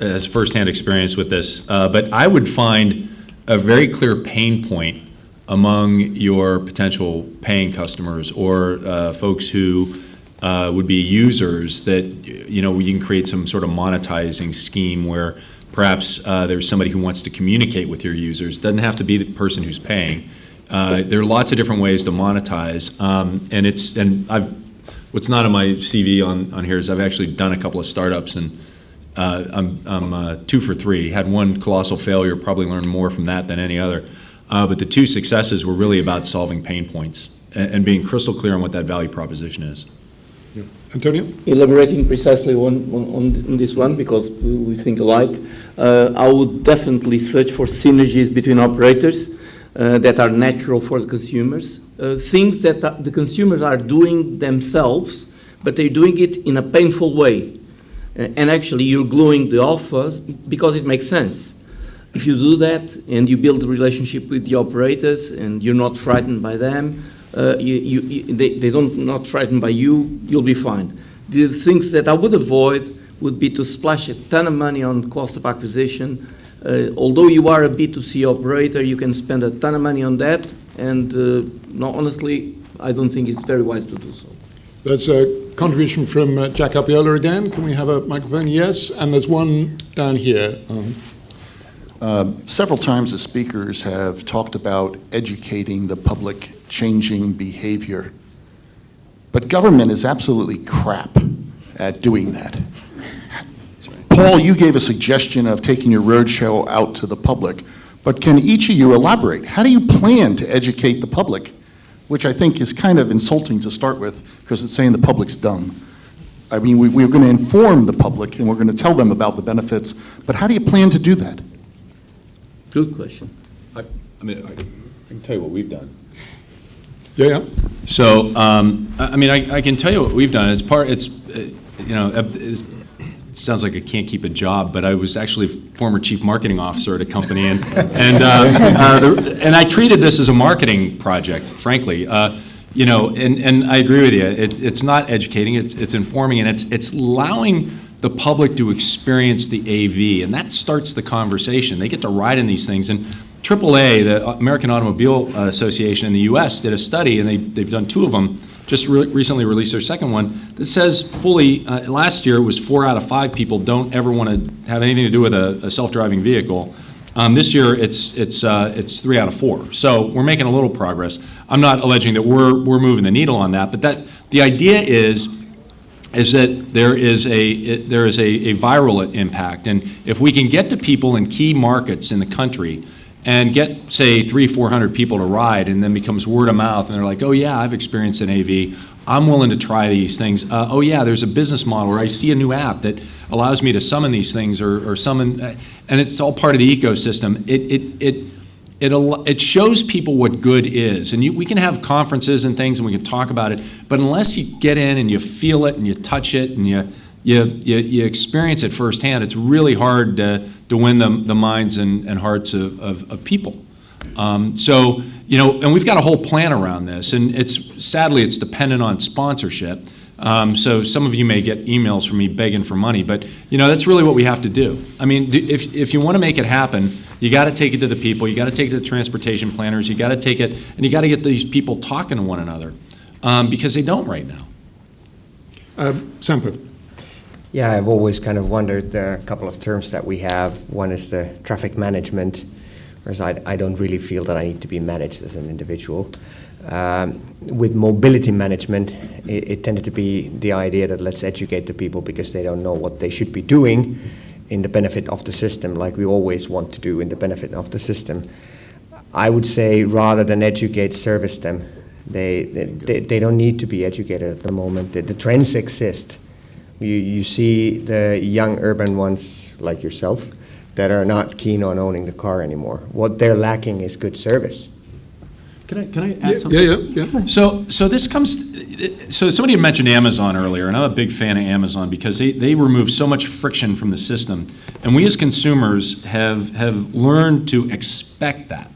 has firsthand experience with this. But I would find a very clear pain point among your potential paying customers or folks who would be users that we can create some sort of monetizing scheme where perhaps there's somebody who wants to communicate with your users. Doesn't have to be the person who's paying. There are lots of different ways to monetize, what's not on my CV on here is I've actually done a couple of startups, and I'm 2 for 3. Had one colossal failure, probably learned more from that than any other. But the 2 successes were really about solving pain points. and being crystal clear on what that value proposition is. Yeah. Antonio? Elaborating precisely on this one, because we think alike, I would definitely search for synergies between operators that are natural for the consumers, things that the consumers are doing themselves, but they're doing it in a painful way. And actually you're gluing the offers because it makes sense. If you do that and you build a relationship with the operators and you're not frightened by them, they don't not frightened by you, you'll be fine. The things that I would avoid would be to splash a ton of money on cost of acquisition. Although you are a B2C operator, you can spend a ton of money on that, and no, honestly, I don't think it's very wise to do so. There's a contribution from Jack Opiola again. Can we have a microphone? Yes, and there's one down here. Several times the speakers have talked about educating the public, changing behavior. But government is absolutely crap at doing that. Paul, you gave a suggestion of taking your roadshow out to the public, but can each of you elaborate? How do you plan to educate the public? Which I think is kind of insulting to start with, because it's saying the public's dumb. I mean, we're going to inform the public and we're going to tell them about the benefits, but how do you plan to do that? Good question. I can tell you what we've done. Yeah. So, I can tell you what we've done. It sounds like I can't keep a job, but I was actually former chief marketing officer at a company, and I treated this as a marketing project, frankly. And I agree with you. It's not educating; it's informing, and it's allowing the public to experience the AV, and that starts the conversation. They get to ride in these things, and AAA, the American Automobile Association in the U.S., did a study, and they've done two of them. Just recently released their second one that says fully, last year it was 4 out of 5 people don't ever want to have anything to do with a self-driving vehicle. This year it's 3 out of 4. So we're making a little progress. I'm not alleging that we're moving the needle on that, but the idea is that there is a viral impact, and if we can get to people in key markets in the country and get, say, 300-400 people to ride, and then becomes word of mouth, and they're like, oh yeah, I've experienced an AV, I'm willing to try these things. Oh yeah, there's a business model, or I see a new app that allows me to summon these things, or summon, and it's all part of the ecosystem. It shows people what good is, and we can have conferences and things, and we can talk about it, but unless you get in and you feel it and you touch it and you experience it firsthand, it's really hard to win the minds and hearts of people. So, and we've got a whole plan around this, and sadly it's dependent on sponsorship. So some of you may get emails from me begging for money, but that's really what we have to do. I mean, if you want to make it happen, you got to take it to the people, you got to take it to the transportation planners, you got to take it, and you got to get these people talking to one another, because they don't right now. Sampo. Yeah, I've always kind of wondered a couple of terms that we have. One is the traffic management, whereas I don't really feel that I need to be managed as an individual. With mobility management, it tended to be the idea that let's educate the people because they don't know what they should be doing in the benefit of the system, like we always want to do in the benefit of the system. I would say rather than educate, service them. They don't need to be educated at the moment. The trends exist. You see the young urban ones like yourself that are not keen on owning the car anymore. What they're lacking is good service. Can I add something? Yeah. So this comes. So somebody had mentioned Amazon earlier, and I'm a big fan of Amazon because they remove so much friction from the system, and we as consumers have learned to expect that.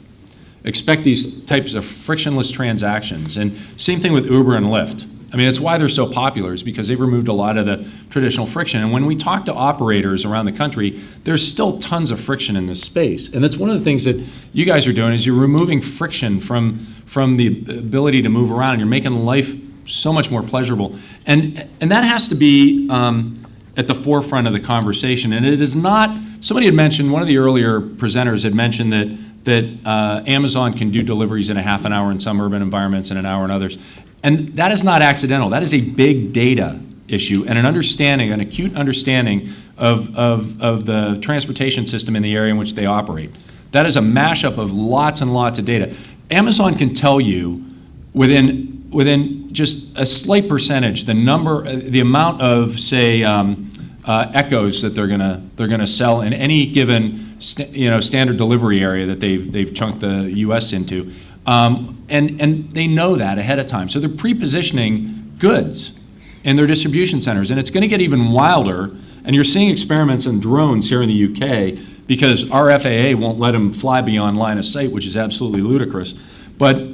Expect these types of frictionless transactions, and same thing with Uber and Lyft. I mean, it's why they're so popular, is because they've removed a lot of the traditional friction. And when we talk to operators around the country, there's still tons of friction in this space. And that's one of the things that you guys are doing, is you're removing friction from the ability to move around, and you're making life so much more pleasurable. And that has to be at the forefront of the conversation. And it is not, somebody had mentioned, one of the earlier presenters had mentioned that Amazon can do deliveries in a half an hour in some urban environments and an hour in others. And that is not accidental. That is a big data issue and an acute understanding of the transportation system in the area in which they operate. That is a mashup of lots and lots of data. Amazon can tell you within just a slight percentage, the amount of, say, echoes that they're gonna sell in any given standard delivery area that they've chunked the U.S. into, and they know that ahead of time. So they're pre-positioning goods in their distribution centers, and it's going to get even wilder. And you're seeing experiments in drones here in the UK because our FAA won't let them fly beyond line of sight, which is absolutely ludicrous. But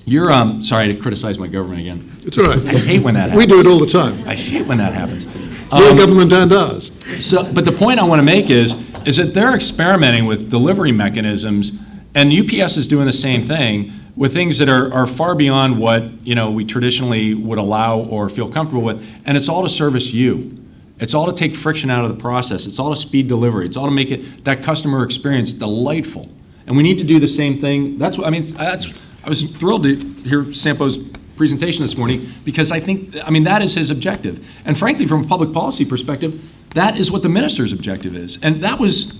you're sorry to criticize my government again. It's all right. I hate when that happens. We do it all the time. I hate when that happens. Your government and ours. So, but the point I want to make is that they're experimenting with delivery mechanisms, and UPS is doing the same thing with things that are far beyond what we traditionally would allow or feel comfortable with, and it's all to service you. It's all to take friction out of the process. It's all to speed delivery. It's all to make that customer experience delightful. And we need to do the same thing. I was thrilled to hear Sampo's presentation this morning because I think that is his objective. And frankly, from a public policy perspective, that is what the minister's objective is. And that was,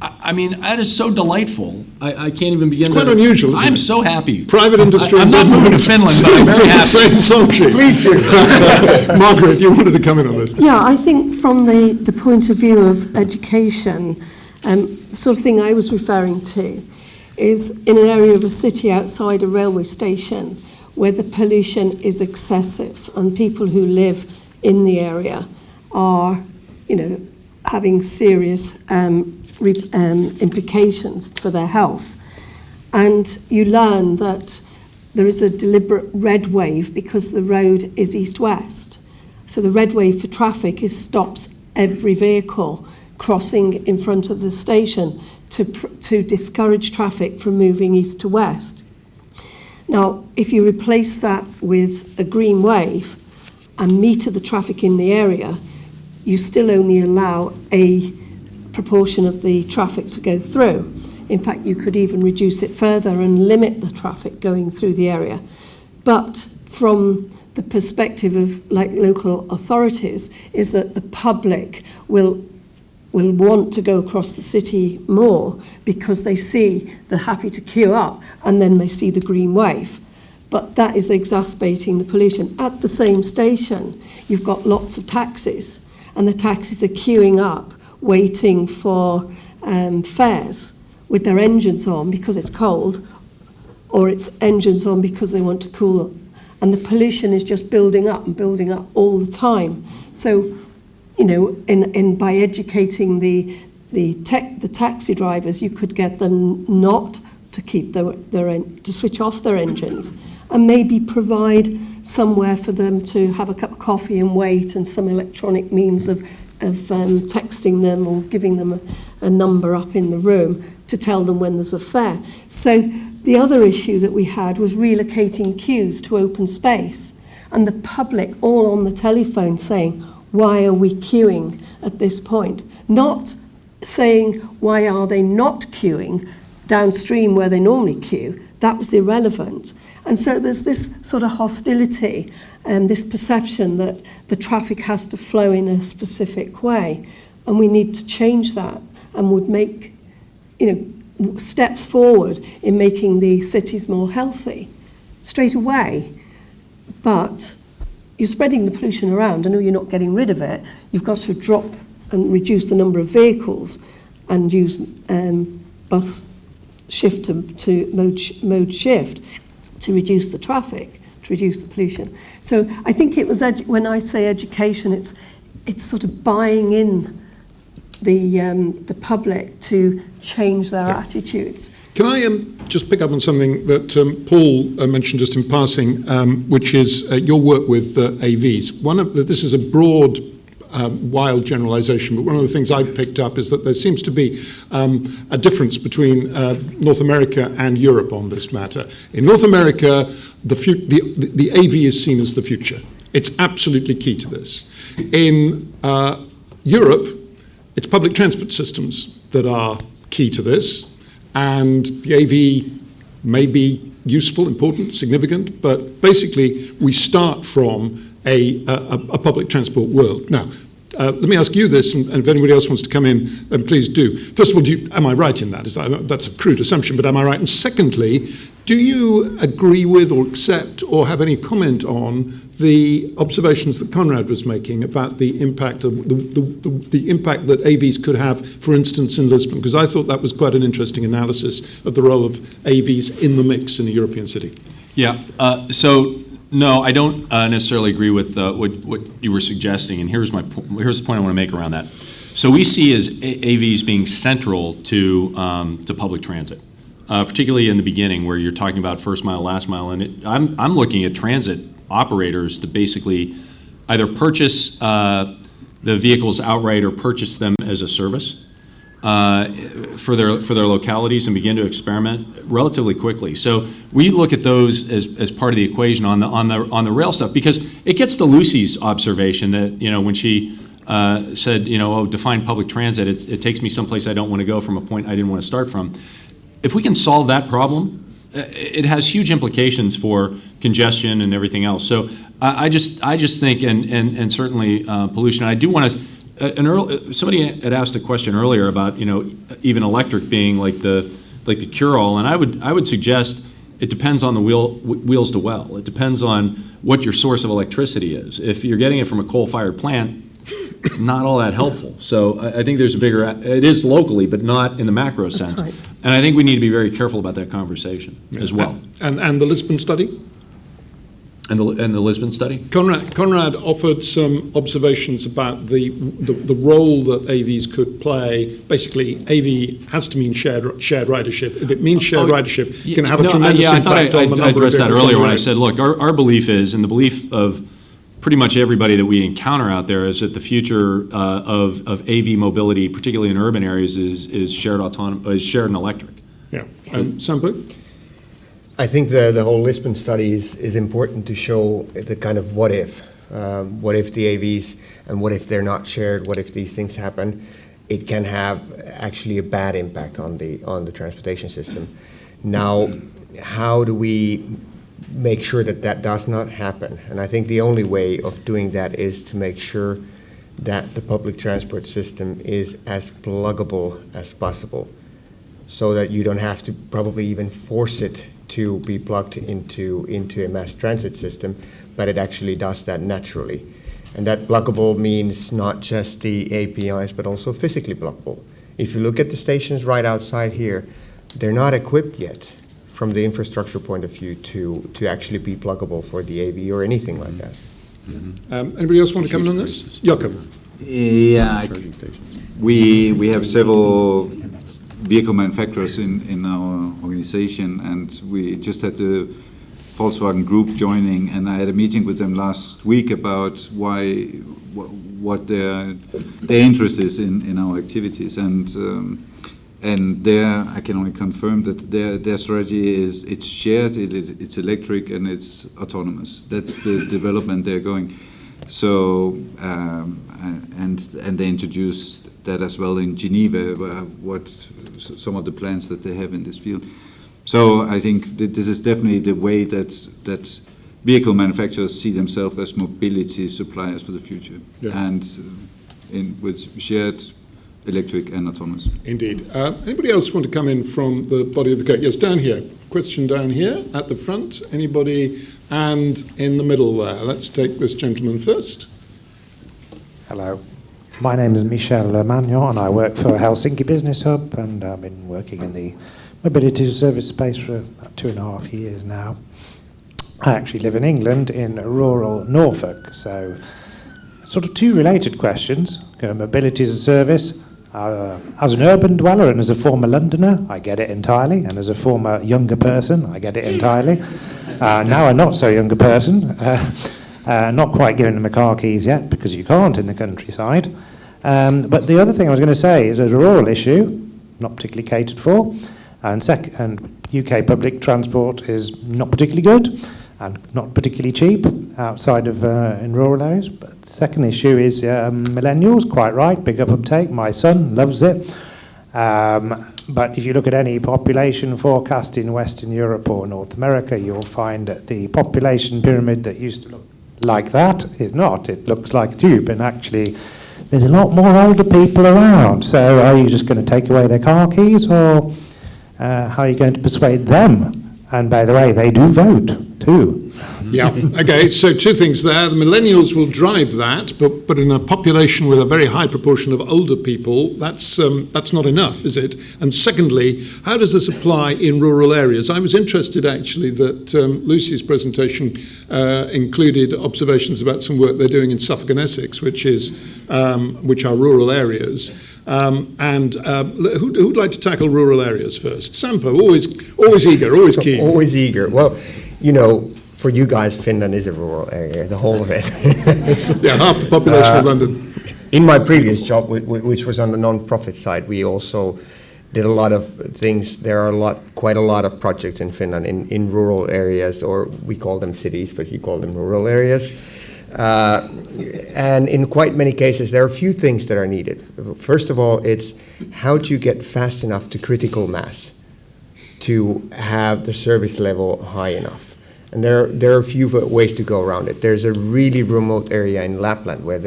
that is so delightful. I can't even begin to. It's quite unusual, isn't it? I'm so happy. Private industry. I'm not moving to Finland, but I'm very happy. Same song sheet. Please do. Margaret, you wanted to come in on this. Yeah, I think from the point of view of education, the sort of thing I was referring to is in an area of a city outside a railway station where the pollution is excessive and people who live in the area are, having serious implications for their health. And you learn that there is a deliberate red wave because the road is east-west. So the red wave for traffic stops every vehicle crossing in front of the station to discourage traffic from moving east to west. Now, if you replace that with a green wave and meter the traffic in the area, you still only allow a proportion of the traffic to go through. In fact, you could even reduce it further and limit the traffic going through the area. But from the perspective of local authorities is that the public will want to go across the city more because they see they're happy to queue up and then they see the green wave. But that is exacerbating the pollution. At the same station, you've got lots of taxis, and the taxis are queuing up, waiting for fares with their engines on because it's cold, or it's engines on because they want to cool. And the pollution is just building up and building up all the time. So, by educating the taxi drivers, you could get them not to keep to switch off their engines, and maybe provide somewhere for them to have a cup of coffee and wait, and some electronic means of texting them or giving them a number up in the room to tell them when there's a fare. So the other issue that we had was relocating queues to open space, and the public all on the telephone saying, why are we queuing at this point? Not saying, why are they not queuing downstream where they normally queue? That was irrelevant. And so there's this sort of hostility and this perception that the traffic has to flow in a specific way. And we need to change that and would make, steps forward in making the cities more healthy straight away. But you're spreading the pollution around. I know you're not getting rid of it. You've got to drop and reduce the number of vehicles and use bus shift to mode shift to reduce the traffic, to reduce the pollution. So I think it was, when I say education, it's sort of buying in the public to change their attitudes. Can I just pick up on something that Paul mentioned just in passing, which is your work with AVs. This is a broad, wild generalization, but one of the things I picked up is that there seems to be a difference between North America and Europe on this matter. In North America, the AV is seen as the future. It's absolutely key to this. In Europe, it's public transport systems that are key to this. And the AV may be useful, important, significant, but basically we start from a public transport world. Now, Let me ask you this, and if anybody else wants to come in, then please do. First of all, am I right in that? That's a crude assumption, but am I right? And secondly, do you agree with or accept or have any comment on the observations that Conrad was making about the impact of the impact that AVs could have, for instance, in Lisbon? Because I thought that was quite an interesting analysis of the role of AVs in the mix in a European city. Yeah. So no, I don't necessarily agree with what you were suggesting, and here's the point I want to make around that. So we see as AVs being central to public transit. Particularly in the beginning where you're talking about first mile, last mile, and I'm looking at transit operators to basically either purchase the vehicles outright or purchase them as a service for their localities and begin to experiment relatively quickly. So we look at those as part of the equation on the rail stuff, because it gets to Lucy's observation that, when she said, define public transit, it takes me someplace I don't want to go from a point I didn't want to start from. If we can solve that problem, it has huge implications for congestion and everything else. So I just think, and certainly pollution. I do want to. Somebody had asked a question earlier about even electric being like the cure-all, and I would suggest it depends on the wheels to well. It depends on what your source of electricity is. If you're getting it from a coal-fired plant, it's not all that helpful. So I think there's it is locally, but not in the macro sense. Right. And I think we need to be very careful about that conversation as well. And the Lisbon study? And the Lisbon study? Conrad offered some observations about the role that AVs could play. Basically, AV has to mean shared ridership. If it means shared ridership, it can have a tremendous impact on the number of vehicles. I addressed that earlier when I said, look, our belief is, and the belief of pretty much everybody that we encounter out there, is that the future of AV mobility, particularly in urban areas, is shared and electric. Yeah. Sampo? I think the whole Lisbon study is important to show the kind of what if the AVs, and what if they're not shared, what if these things happen. It can have actually a bad impact on the transportation system. Now, how do we make sure that does not happen? And I think the only way of doing that is to make sure that the public transport system is as pluggable as possible, so that you don't have to probably even force it to be plugged into a mass transit system, but it actually does that naturally. And that pluggable means not just the APIs, but also physically pluggable. If you look at the stations right outside here, they're not equipped yet from the infrastructure point of view to actually be pluggable for the AV or anything like that. Mm-hmm. Anybody else want to comment on this? Jakob. Yeah, we have several vehicle manufacturers in our organization, and we just had the Volkswagen Group joining, and I had a meeting with them last week about what their interest is in our activities, and there I can only confirm that their strategy is it's shared, it's electric, and it's autonomous. That's the development they're going. So and they introduced that as well in Geneva, some of the plans that they have in this field. So I think that this is definitely the way that vehicle manufacturers see themselves as mobility suppliers for the future, and with shared electric and autonomous. Indeed. Anybody else want to come in from the body of the coat? Yes, down here. Question down here at the front. Anybody? And in the middle there. Let's take this gentleman first. Hello. My name is Michel Magnon, and I work for Helsinki Business Hub, and I've been working in the mobility service space for about 2.5 years now. I actually live in England in rural Norfolk, so sort of two related questions. Mobility as a service. As an urban dweller and as a former Londoner, I get it entirely, and as a former younger person, I get it entirely. Now a not so younger person, not quite giving them the car keys yet, because you can't in the countryside. But the other thing I was going to say is, as a rural issue, not particularly catered for, and UK public transport is not particularly good and not particularly cheap outside of in rural areas. But the second issue is millennials, quite right, big uptake. My son loves it. But if you look at any population forecast in Western Europe or North America, you'll find that the population pyramid that used to look like that is not. It looks like a tube, and actually there's a lot more older people around. So are you just going to take away their car keys, or how are you going to persuade them? And by the way, they do vote too. Yeah, okay, so two things there. The millennials will drive that, but in a population with a very high proportion of older people, that's not enough, is it? And secondly, how does this apply in rural areas? I was interested, actually, that Lucy's presentation included observations about some work they're doing in Suffolk and Essex, which are rural areas. Who'd like to tackle rural areas first? Sampo, always eager, always keen. Always eager. Well, for you guys, Finland is a rural area, the whole of it. Yeah, half the population of London. In my previous job, which was on the non-profit side, we also did a lot of things. There are quite a lot of projects in Finland in rural areas, or we call them cities, but you call them rural areas. And in quite many cases, there are a few things that are needed. First of all, it's how do you get fast enough to critical mass to have the service level high enough? And there are a few ways to go around it. There's a really remote area in Lapland where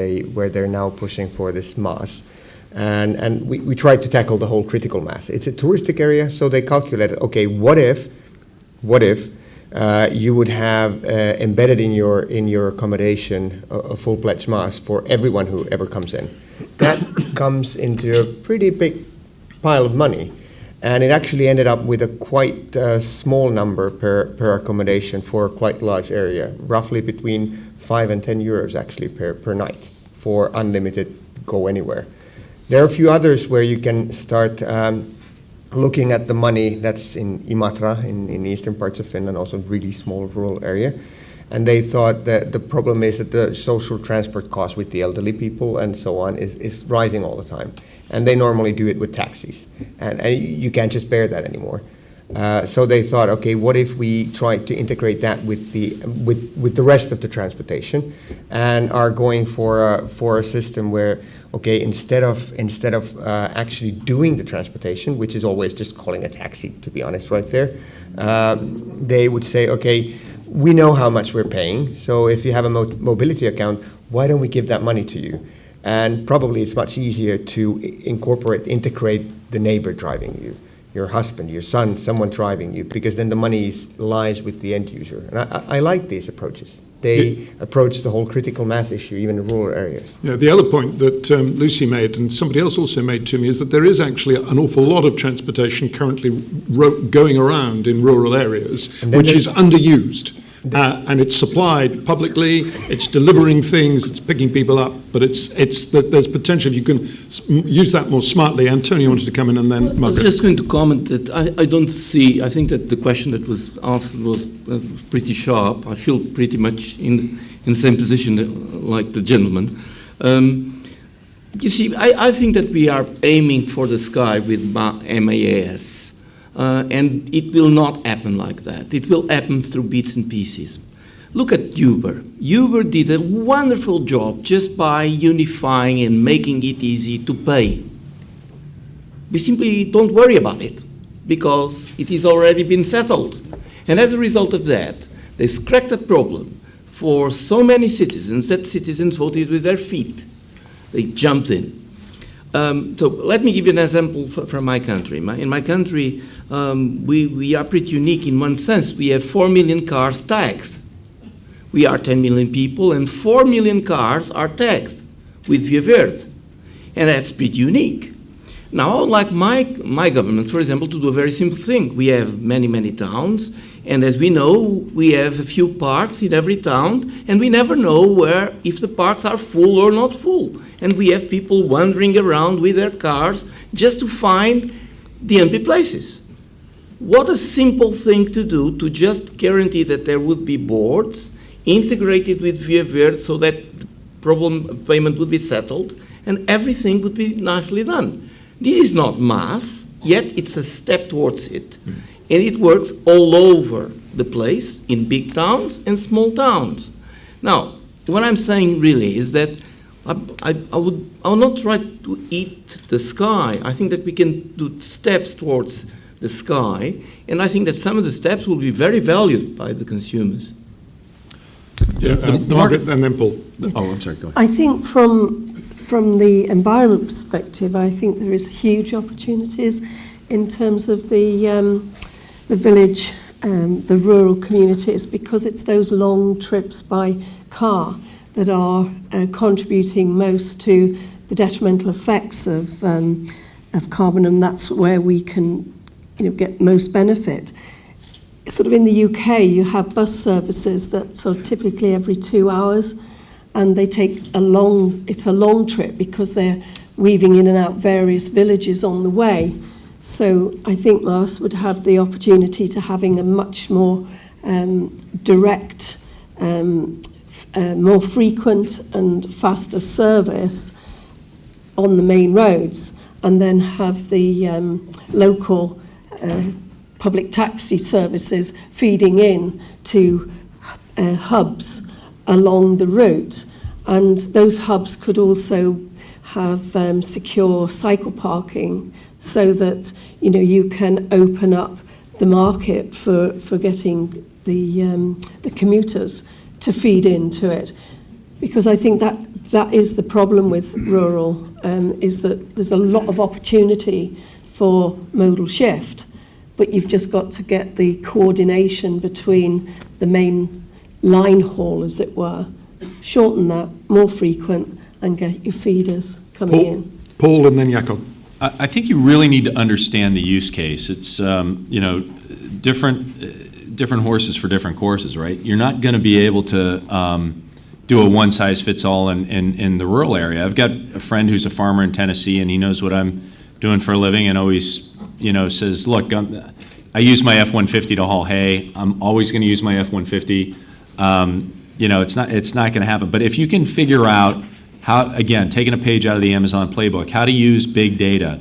they're now pushing for this MaaS, and we tried to tackle the whole critical mass. It's a touristic area, so they calculated, okay, what if you would have embedded in your accommodation a full-fledged MaaS for everyone who ever comes in. That comes into a pretty big pile of money. And it actually ended up with a quite small number per accommodation for a quite large area, roughly between 5 and 10 euros actually per night for unlimited go anywhere. There are a few others where you can start looking at the money that's in Imatra, in eastern parts of Finland, also really small rural area. And they thought that the problem is that the social transport cost with the elderly people and so on is rising all the time. And they normally do it with taxis. And you can't just bear that anymore. So they thought, okay, what if we try to integrate that with the rest of the transportation, and are going for a system where, okay, instead of actually doing the transportation, which is always just calling a taxi, to be honest, right there, they would say, okay, we know how much we're paying, so if you have a mobility account, why don't we give that money to you? And probably it's much easier to integrate the neighbor driving you, your husband, your son, someone driving you, because then the money lies with the end user. And I like these approaches. They approach the whole critical mass issue, even in rural areas. Yeah, the other point that Lucy made, and somebody else also made to me, is that there is actually an awful lot of transportation currently going around in rural areas, which is underused. And it's supplied publicly, it's delivering things, it's picking people up, but there's potential if you can use that more smartly. Antonio wanted to come in, and then Margaret. I was just going to comment that I think that the question that was asked was pretty sharp. I feel pretty much in the same position like the gentleman. You see, I think that we are aiming for the sky with MaaS. And it will not happen like that. It will happen through bits and pieces. Look at Uber. Uber did a wonderful job just by unifying and making it easy to pay. We simply don't worry about it because it has already been settled. And as a result of that, they cracked the problem for so many citizens that citizens voted with their feet. They jumped in. So let me give you an example from my country. In my country, we are pretty unique in one sense. We have 4 million cars taxed. We are 10 million people, and 4 million cars are taxed with Via Verde. And that's pretty unique. Now, I would like my government, for example, to do a very simple thing. We have many, many towns, and as we know, we have a few parks in every town, and we never know if the parks are full or not full. And we have people wandering around with their cars just to find the empty places. What a simple thing to do to just guarantee that there would be boards integrated with Via Verde so that problem payment would be settled and everything would be nicely done. This is not MaaS, yet it's a step towards it. And it works all over the place, in big towns and small towns. Now, what I'm saying really is that I will not try to eat the sky. I think that we can do steps towards the sky, and I think that some of the steps will be very valued by the consumers. Yeah, the market, and then Paul. Oh, I'm sorry, go ahead. I think from from the environment perspective, I think there is huge opportunities in terms of the village, the rural communities, because it's those long trips by car that are contributing most to the detrimental effects of carbon, and that's where we can, get most benefit. Sort of in the UK, you have bus services that sort of typically every 2 hours, and they take it's a long trip because they're weaving in and out various villages on the way. So I think MaaS would have the opportunity to having a much more direct, more frequent and faster service on the main roads, and then have the local public taxi services feeding in to hubs along the route. And those hubs could also have secure cycle parking so that you can open up the market for getting the commuters to feed into it. Because I think that is the problem with rural, is that there's a lot of opportunity for modal shift, but you've just got to get the coordination between the main line haul, as it were, shorten that, more frequent, and get your feeders coming in. Paul and then Jakob. I think you really need to understand the use case. It's different horses for different courses, right? You're not going to be able to do a one-size-fits-all in the rural area. I've got a friend who's a farmer in Tennessee, and he knows what I'm doing for a living, and always, says, "Look, I use my F-150 to haul hay. I'm always going to use my F-150." It's not going to happen. But if you can figure out how, again, taking a page out of the Amazon playbook, how to use big data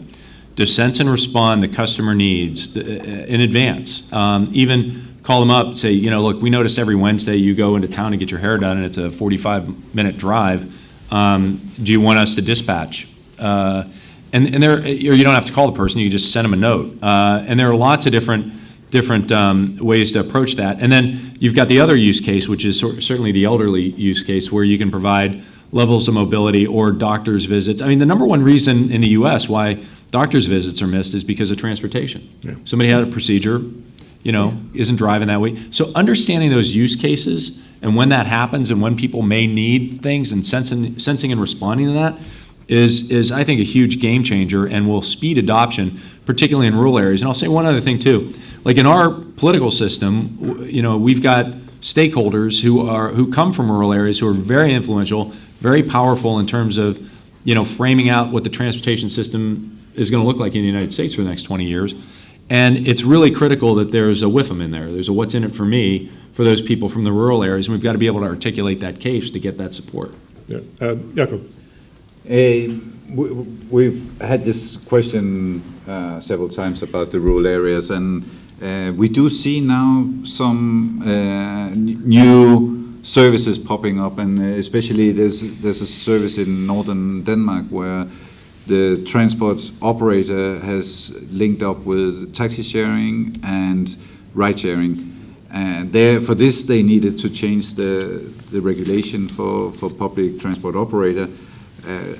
to sense and respond the customer needs in advance, even call them up, say, look, we noticed every Wednesday you go into town to get your hair done, and it's a 45-minute drive. Do you want us to dispatch? And there, or you don't have to call the person, you just send them a note. And there are lots of different ways to approach that. And then you've got the other use case, which is certainly the elderly use case, where you can provide levels of mobility or doctor's visits. I mean, the number one reason in the U.S. why doctor's visits are missed is because of transportation. Yeah. Somebody had a procedure, isn't driving that way. So understanding those use cases and when that happens and when people may need things and sensing and responding to that is I think, a huge game changer and will speed adoption, particularly in rural areas. And I'll say one other thing too. Like in our political system, we've got stakeholders who come from rural areas who are very influential, very powerful in terms of, framing out what the transportation system is going to look like in the United States for the next 20 years. And it's really critical that there's a WIFM in there. There's a what's in it for me for those people from the rural areas. And we've got to be able to articulate that case to get that support. Yeah. Jakob. We've had this question several times about the rural areas, and we do see now some new services popping up, and especially there's a service in northern Denmark where the transport operator has linked up with taxi sharing and ride sharing. And for this, they needed to change the regulation for public transport operator.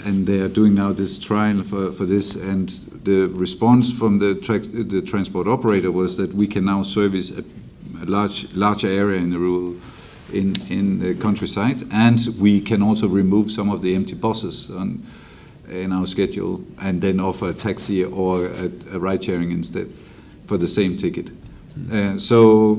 And they are doing now this trial for this, and the response from the transport operator was that we can now service a larger area in the rural, in the countryside, and we can also remove some of the empty buses in our schedule, and then offer a taxi or a ride sharing instead for the same ticket. So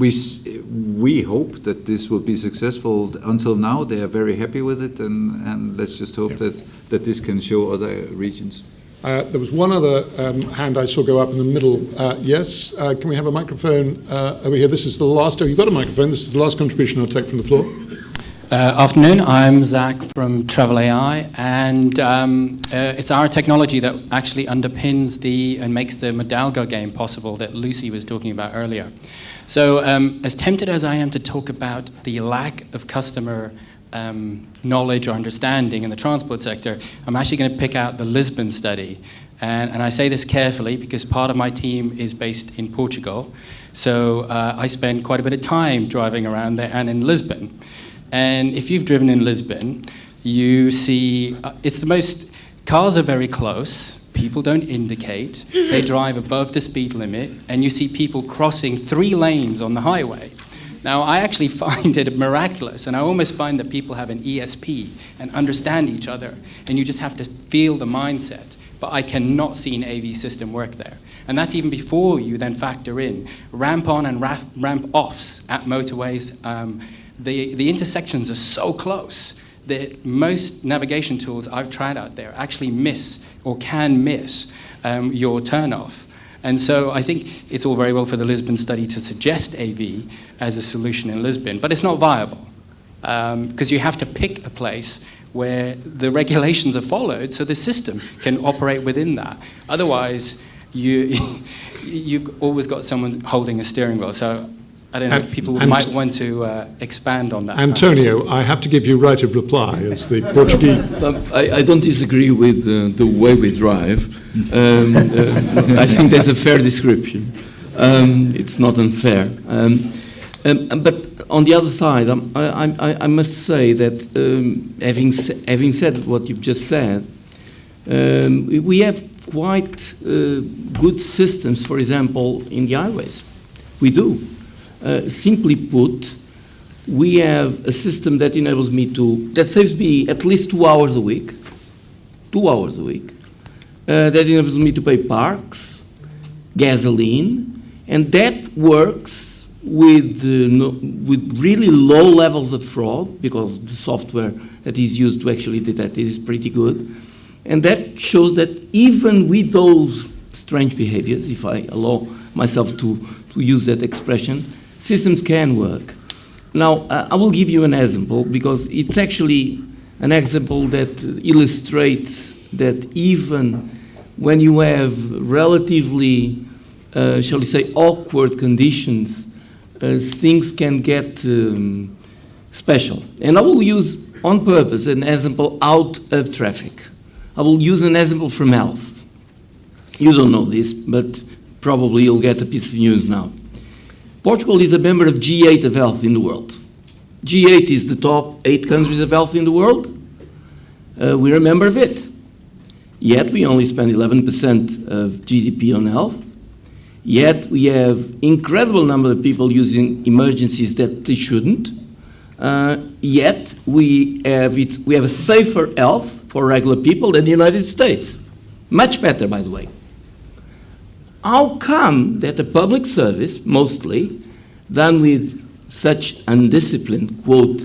we hope that this will be successful. Until now, they are very happy with it, and let's just hope that this can show other regions. There was one other hand I saw go up in the middle. Yes, can we have a microphone over here? This is the last. Oh, you've got a microphone. This is the last contribution I'll take from the floor. Afternoon, I'm Zach from Travel AI, and it's our technology that actually underpins and makes the Medalgo game possible that Lucy was talking about earlier. So as tempted as I am to talk about the lack of customer knowledge or understanding in the transport sector, I'm actually going to pick out the Lisbon study. And I say this carefully because part of my team is based in Portugal. So I spend quite a bit of time driving around there and in Lisbon. And if you've driven in Lisbon, You see, cars are very close, people don't indicate, they drive above the speed limit, and you see people crossing 3 lanes on the highway. Now, I actually find it miraculous, and I almost find that people have an ESP and understand each other, and you just have to feel the mindset. But I cannot see an AV system work there. And that's even before you then factor in ramp on and ramp offs at motorways. The intersections are so close that most navigation tools I've tried out there actually miss or can miss your turnoff. And so I think it's all very well for the Lisbon study to suggest AV as a solution in Lisbon, but it's not viable because you have to pick a place where the regulations are followed so the system can operate within that. Otherwise, you've always got someone holding a steering wheel. So I don't know if people might want to expand on that. António, I have to give you right of reply as the Portuguese. I don't disagree with the way we drive. I think that's a fair description. It's not unfair. But on the other side, I must say that having said what you've just said, we have quite good systems, for example, in the highways. We do. Simply put, we have a system that enables me that saves me at least 2 hours a week, 2 hours a week, that enables me to pay parks, gasoline, and that works with really low levels of fraud, because the software that is used to actually detect this is pretty good. And that shows that even with those strange behaviors, if I allow myself to use that expression, systems can work. Now, I will give you an example, because it's actually an example that illustrates that even when you have relatively, shall we say, awkward conditions, things can get special. And I will use on purpose an example out of traffic. I will use an example from health. You don't know this, but probably you'll get a piece of news now. Portugal is a member of G8 of health in the world. G8 is the top 8 countries of health in the world. We're a member of it. Yet we only spend 11% of GDP on health. Yet we have incredible number of people using emergencies that they shouldn't. Yet we have a safer health for regular people than the United States. Much better, by the way. How come that a public service, mostly, done with such undisciplined, quote,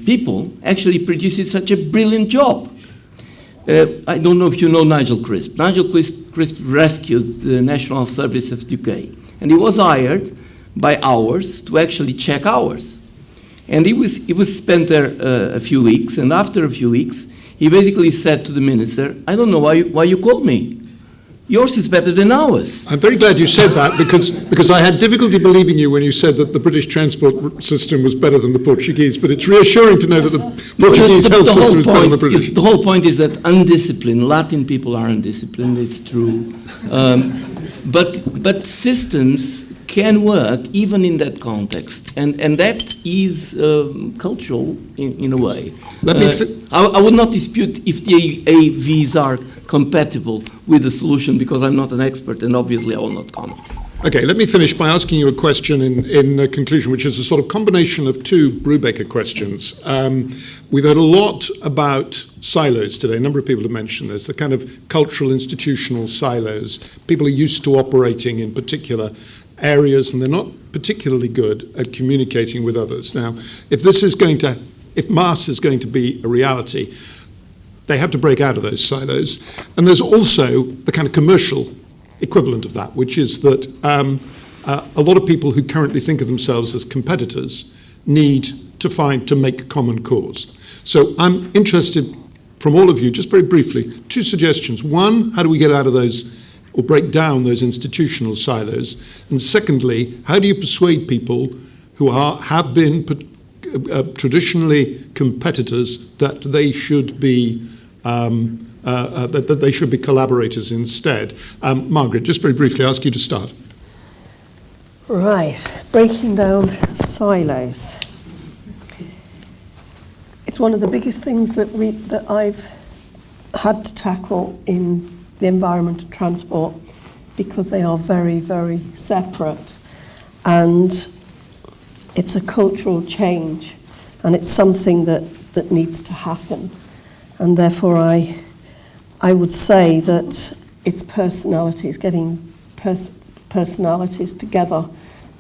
people, actually produces such a brilliant job? I don't know if you know Nigel Crisp. Nigel Crisp rescued the National Service of the UK, and he was hired by Hours to actually check hours. And he was spent there a few weeks, and after a few weeks, he basically said to the minister, I don't know why you called me. Yours is better than ours. I'm very glad you said that, because I had difficulty believing you when you said that the British transport system was better than the Portuguese, but it's reassuring to know that the Portuguese health system is better than the British. The whole point is that undisciplined, Latin people are undisciplined, it's true. But systems can work even in that context, and that is cultural in a way. I would not dispute if the AVs are compatible with the solution, because I'm not an expert, and obviously I will not comment. Okay, let me finish by asking you a question in conclusion, which is a sort of combination of 2 Brubaker questions. We've heard a lot about silos today. A number of people have mentioned this, the kind of cultural institutional silos. People are used to operating in particular areas, and they're not particularly good at communicating with others. Now, if MaaS is going to be a reality, they have to break out of those silos. And there's also the kind of commercial equivalent of that, which is that a lot of people who currently think of themselves as competitors need to make common cause. So I'm interested from all of you, just very briefly, 2 suggestions. One, how do we get out of those or break down those institutional silos? And secondly, how do you persuade people who have been traditionally competitors that they should be that they should be collaborators instead? Margaret, just very briefly, ask you to start. Right, breaking down silos. it's one of the biggest things that I've had to tackle in the environment and transport, because they are very, very separate. And it's a cultural change, and it's something that needs to happen. And therefore I would say that it's personalities, getting personalities together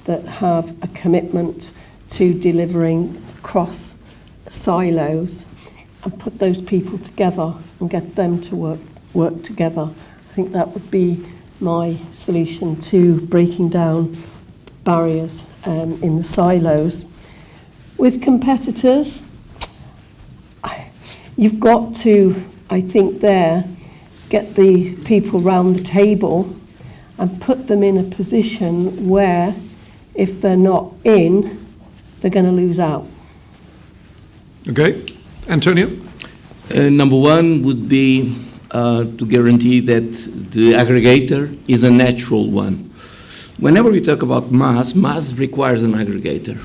that have a commitment to delivering across silos, and put those people together and get them to work together. I think that would be my solution to breaking down barriers in the silos. With competitors, you've got to, I think, get the people round the table and put them in a position where, if they're not in, they're going to lose out. Okay. Antonio? Number one would be to guarantee that the aggregator is a natural one. Whenever we talk about MaaS, MaaS requires an aggregator.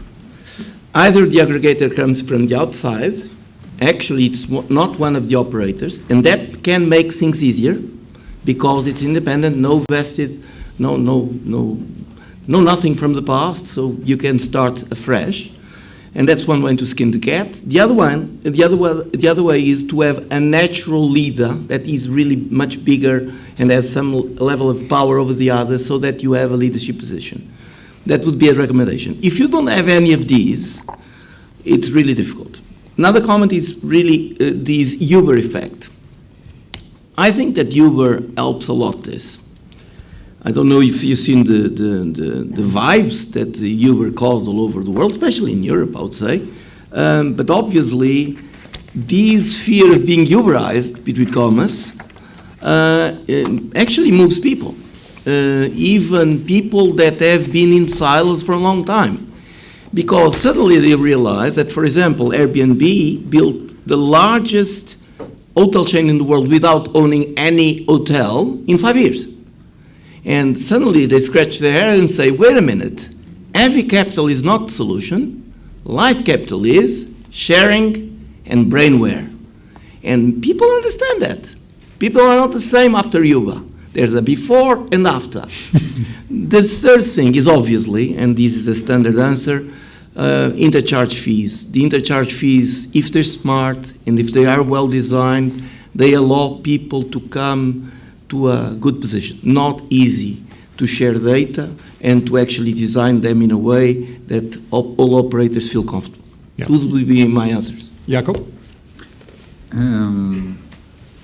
Either the aggregator comes from the outside, actually it's not one of the operators, and that can make things easier because it's independent, no vested, no nothing from the past, so you can start afresh. And that's one way to skin the cat. The other way is to have a natural leader that is really much bigger and has some level of power over the others, so that you have a leadership position. That would be a recommendation. If you don't have any of these, it's really difficult. Another comment is really this Uber effect. I think that Uber helps a lot this. I don't know if you've seen the vibes that Uber caused all over the world, especially in Europe, I would say. But obviously, this fear of being Uberized, between commas, actually moves people. Even people that have been in silos for a long time. Because suddenly they realize that, for example, Airbnb built the largest hotel chain in the world without owning any hotel in 5 years. And suddenly they scratch their head and say, wait a minute, heavy capital is not the solution, light capital is, sharing and brainware. And people understand that. People are not the same after Uber. There's a before and after. The third thing is obviously, and this is a standard answer, intercharge fees. The intercharge fees, if they're smart and if they are well designed, they allow people to come to a good position. Not easy to share data and to actually design them in a way that all operators feel comfortable. Yeah. Those will be my answers. Jacob?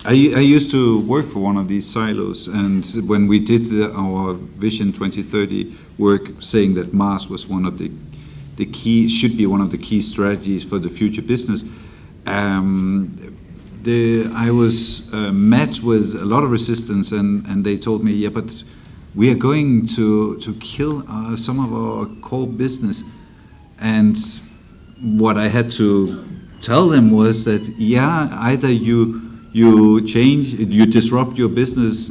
I used to work for one of these silos, and when we did our Vision 2030 work, saying that MaaS was one of the key, should be one of the key strategies for the future business, I was met with a lot of resistance, and they told me, yeah, but we are going to kill some of our core business. And what I had to tell them was that, yeah, either you disrupt your business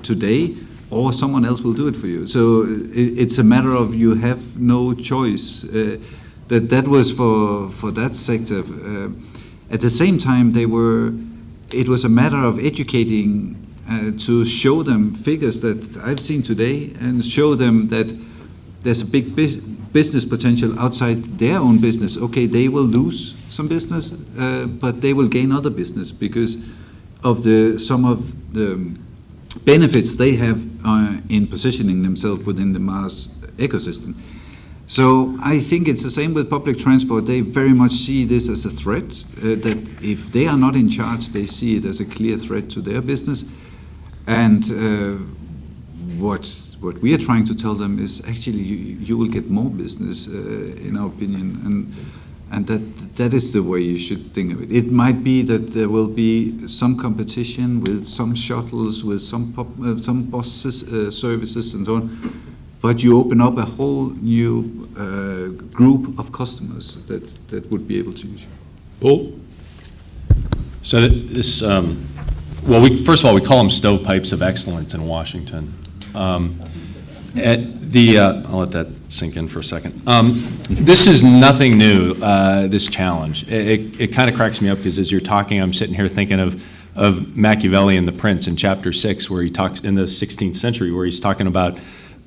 today, or someone else will do it for you. So it's a matter of you have no choice. That was for that sector. At the same time, it was a matter of educating to show them figures that I've seen today and show them that there's a big business potential outside their own business. Okay, they will lose some business, but they will gain other business because of some of the benefits they have in positioning themselves within the MaaS ecosystem. So I think it's the same with public transport. They very much see this as a threat, that if they are not in charge, they see it as a clear threat to their business. And what we are trying to tell them is actually you will get more business, in our opinion, and that is the way you should think of it. It might be that there will be some competition with some shuttles, with some bus services and so on. But you open up a whole new group of customers that would be able to use you. Paul? So this, first of all, we call them stovepipes of excellence in Washington. I'll let that sink in for a second. This is nothing new, this challenge. It kind of cracks me up because as you're talking, I'm sitting here thinking of Machiavelli in The Prince in chapter 6, where he talks in the 16th century, where he's talking about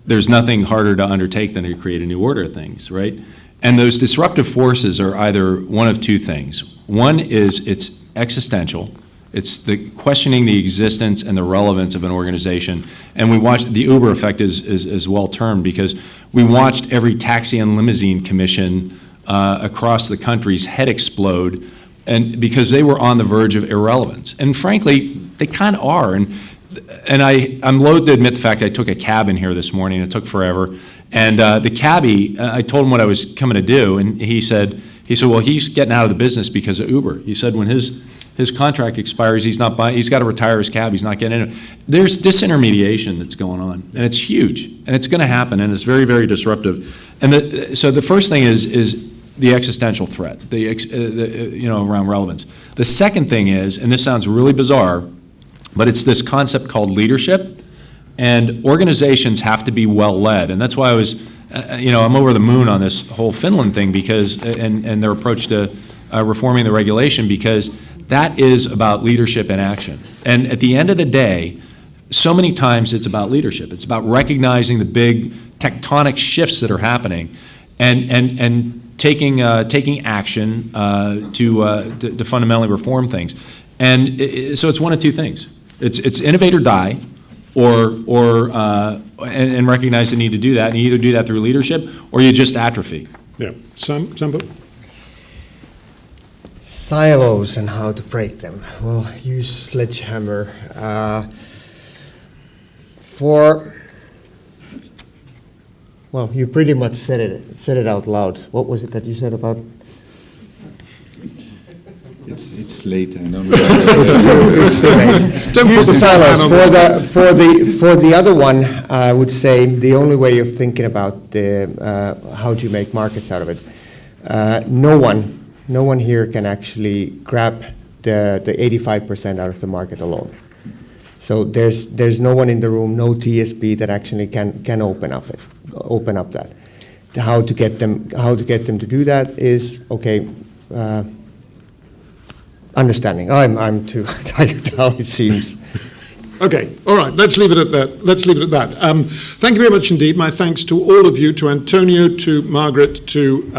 there's nothing harder to undertake than to create a new order of things, right? And those disruptive forces are either one of two things. One is it's existential. It's the questioning the existence and the relevance of an organization. And we watched, the Uber effect is well termed, because we watched every taxi and limousine commission across the country's head explode, and because they were on the verge of irrelevance. And frankly, they kind of are. And I'm loath to admit the fact I took a cab in here this morning. It took forever. And the cabbie, I told him what I was coming to do, and he said, well, he's getting out of the business because of Uber. He said when his contract expires, he's got to retire his cab, he's not getting in it. There's disintermediation that's going on, and it's huge, and it's going to happen, and it's very, very disruptive. And so the first thing is the existential threat, around relevance. The second thing is, and this sounds really bizarre, but it's this concept called leadership, and organizations have to be well led, and that's why I was, I'm over the moon on this whole Finland thing because, and their approach to reforming the regulation, because that is about leadership and action. And at the end of the day, so many times it's about leadership. It's about recognizing the big tectonic shifts that are happening, and taking action to fundamentally reform things. And so it's one of two things. It's innovate or die, and recognize the need to do that. And you either do that through leadership or you just atrophy. Yeah. Sampo? Silos and how to break them. Well, use sledgehammer. Well, you pretty much said it out loud. What was it that you said about? It's late. I don't know. It's too late. Don't Use put the the silos. For the other one, I would say the only way of thinking about how do you make markets out of it. No one here can actually grab the 85% out of the market alone. So there's no one in the room, no TSP that actually can open up that. How to get them to do that is understanding. I'm too tired now, it seems. Okay, all right, let's leave it at that. Thank you very much indeed. My thanks to all of you, to Antonio, to Margaret, to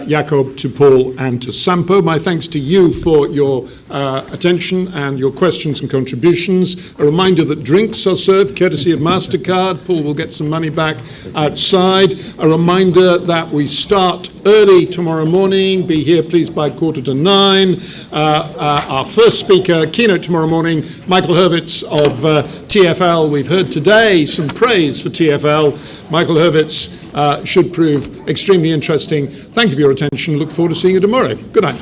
Jakob, to Paul, and to Sampo. My thanks to you for your attention and your questions and contributions. A reminder that drinks are served courtesy of MasterCard. Paul will get some money back outside. A reminder that we start early tomorrow morning. Be here, please, by 8:45. Our first speaker, keynote tomorrow morning, Michael Hurwitz of TfL. We've heard today some praise for TfL. Michael Hurwitz should prove extremely interesting. Thank you for your attention. Look forward to seeing you tomorrow. Good night.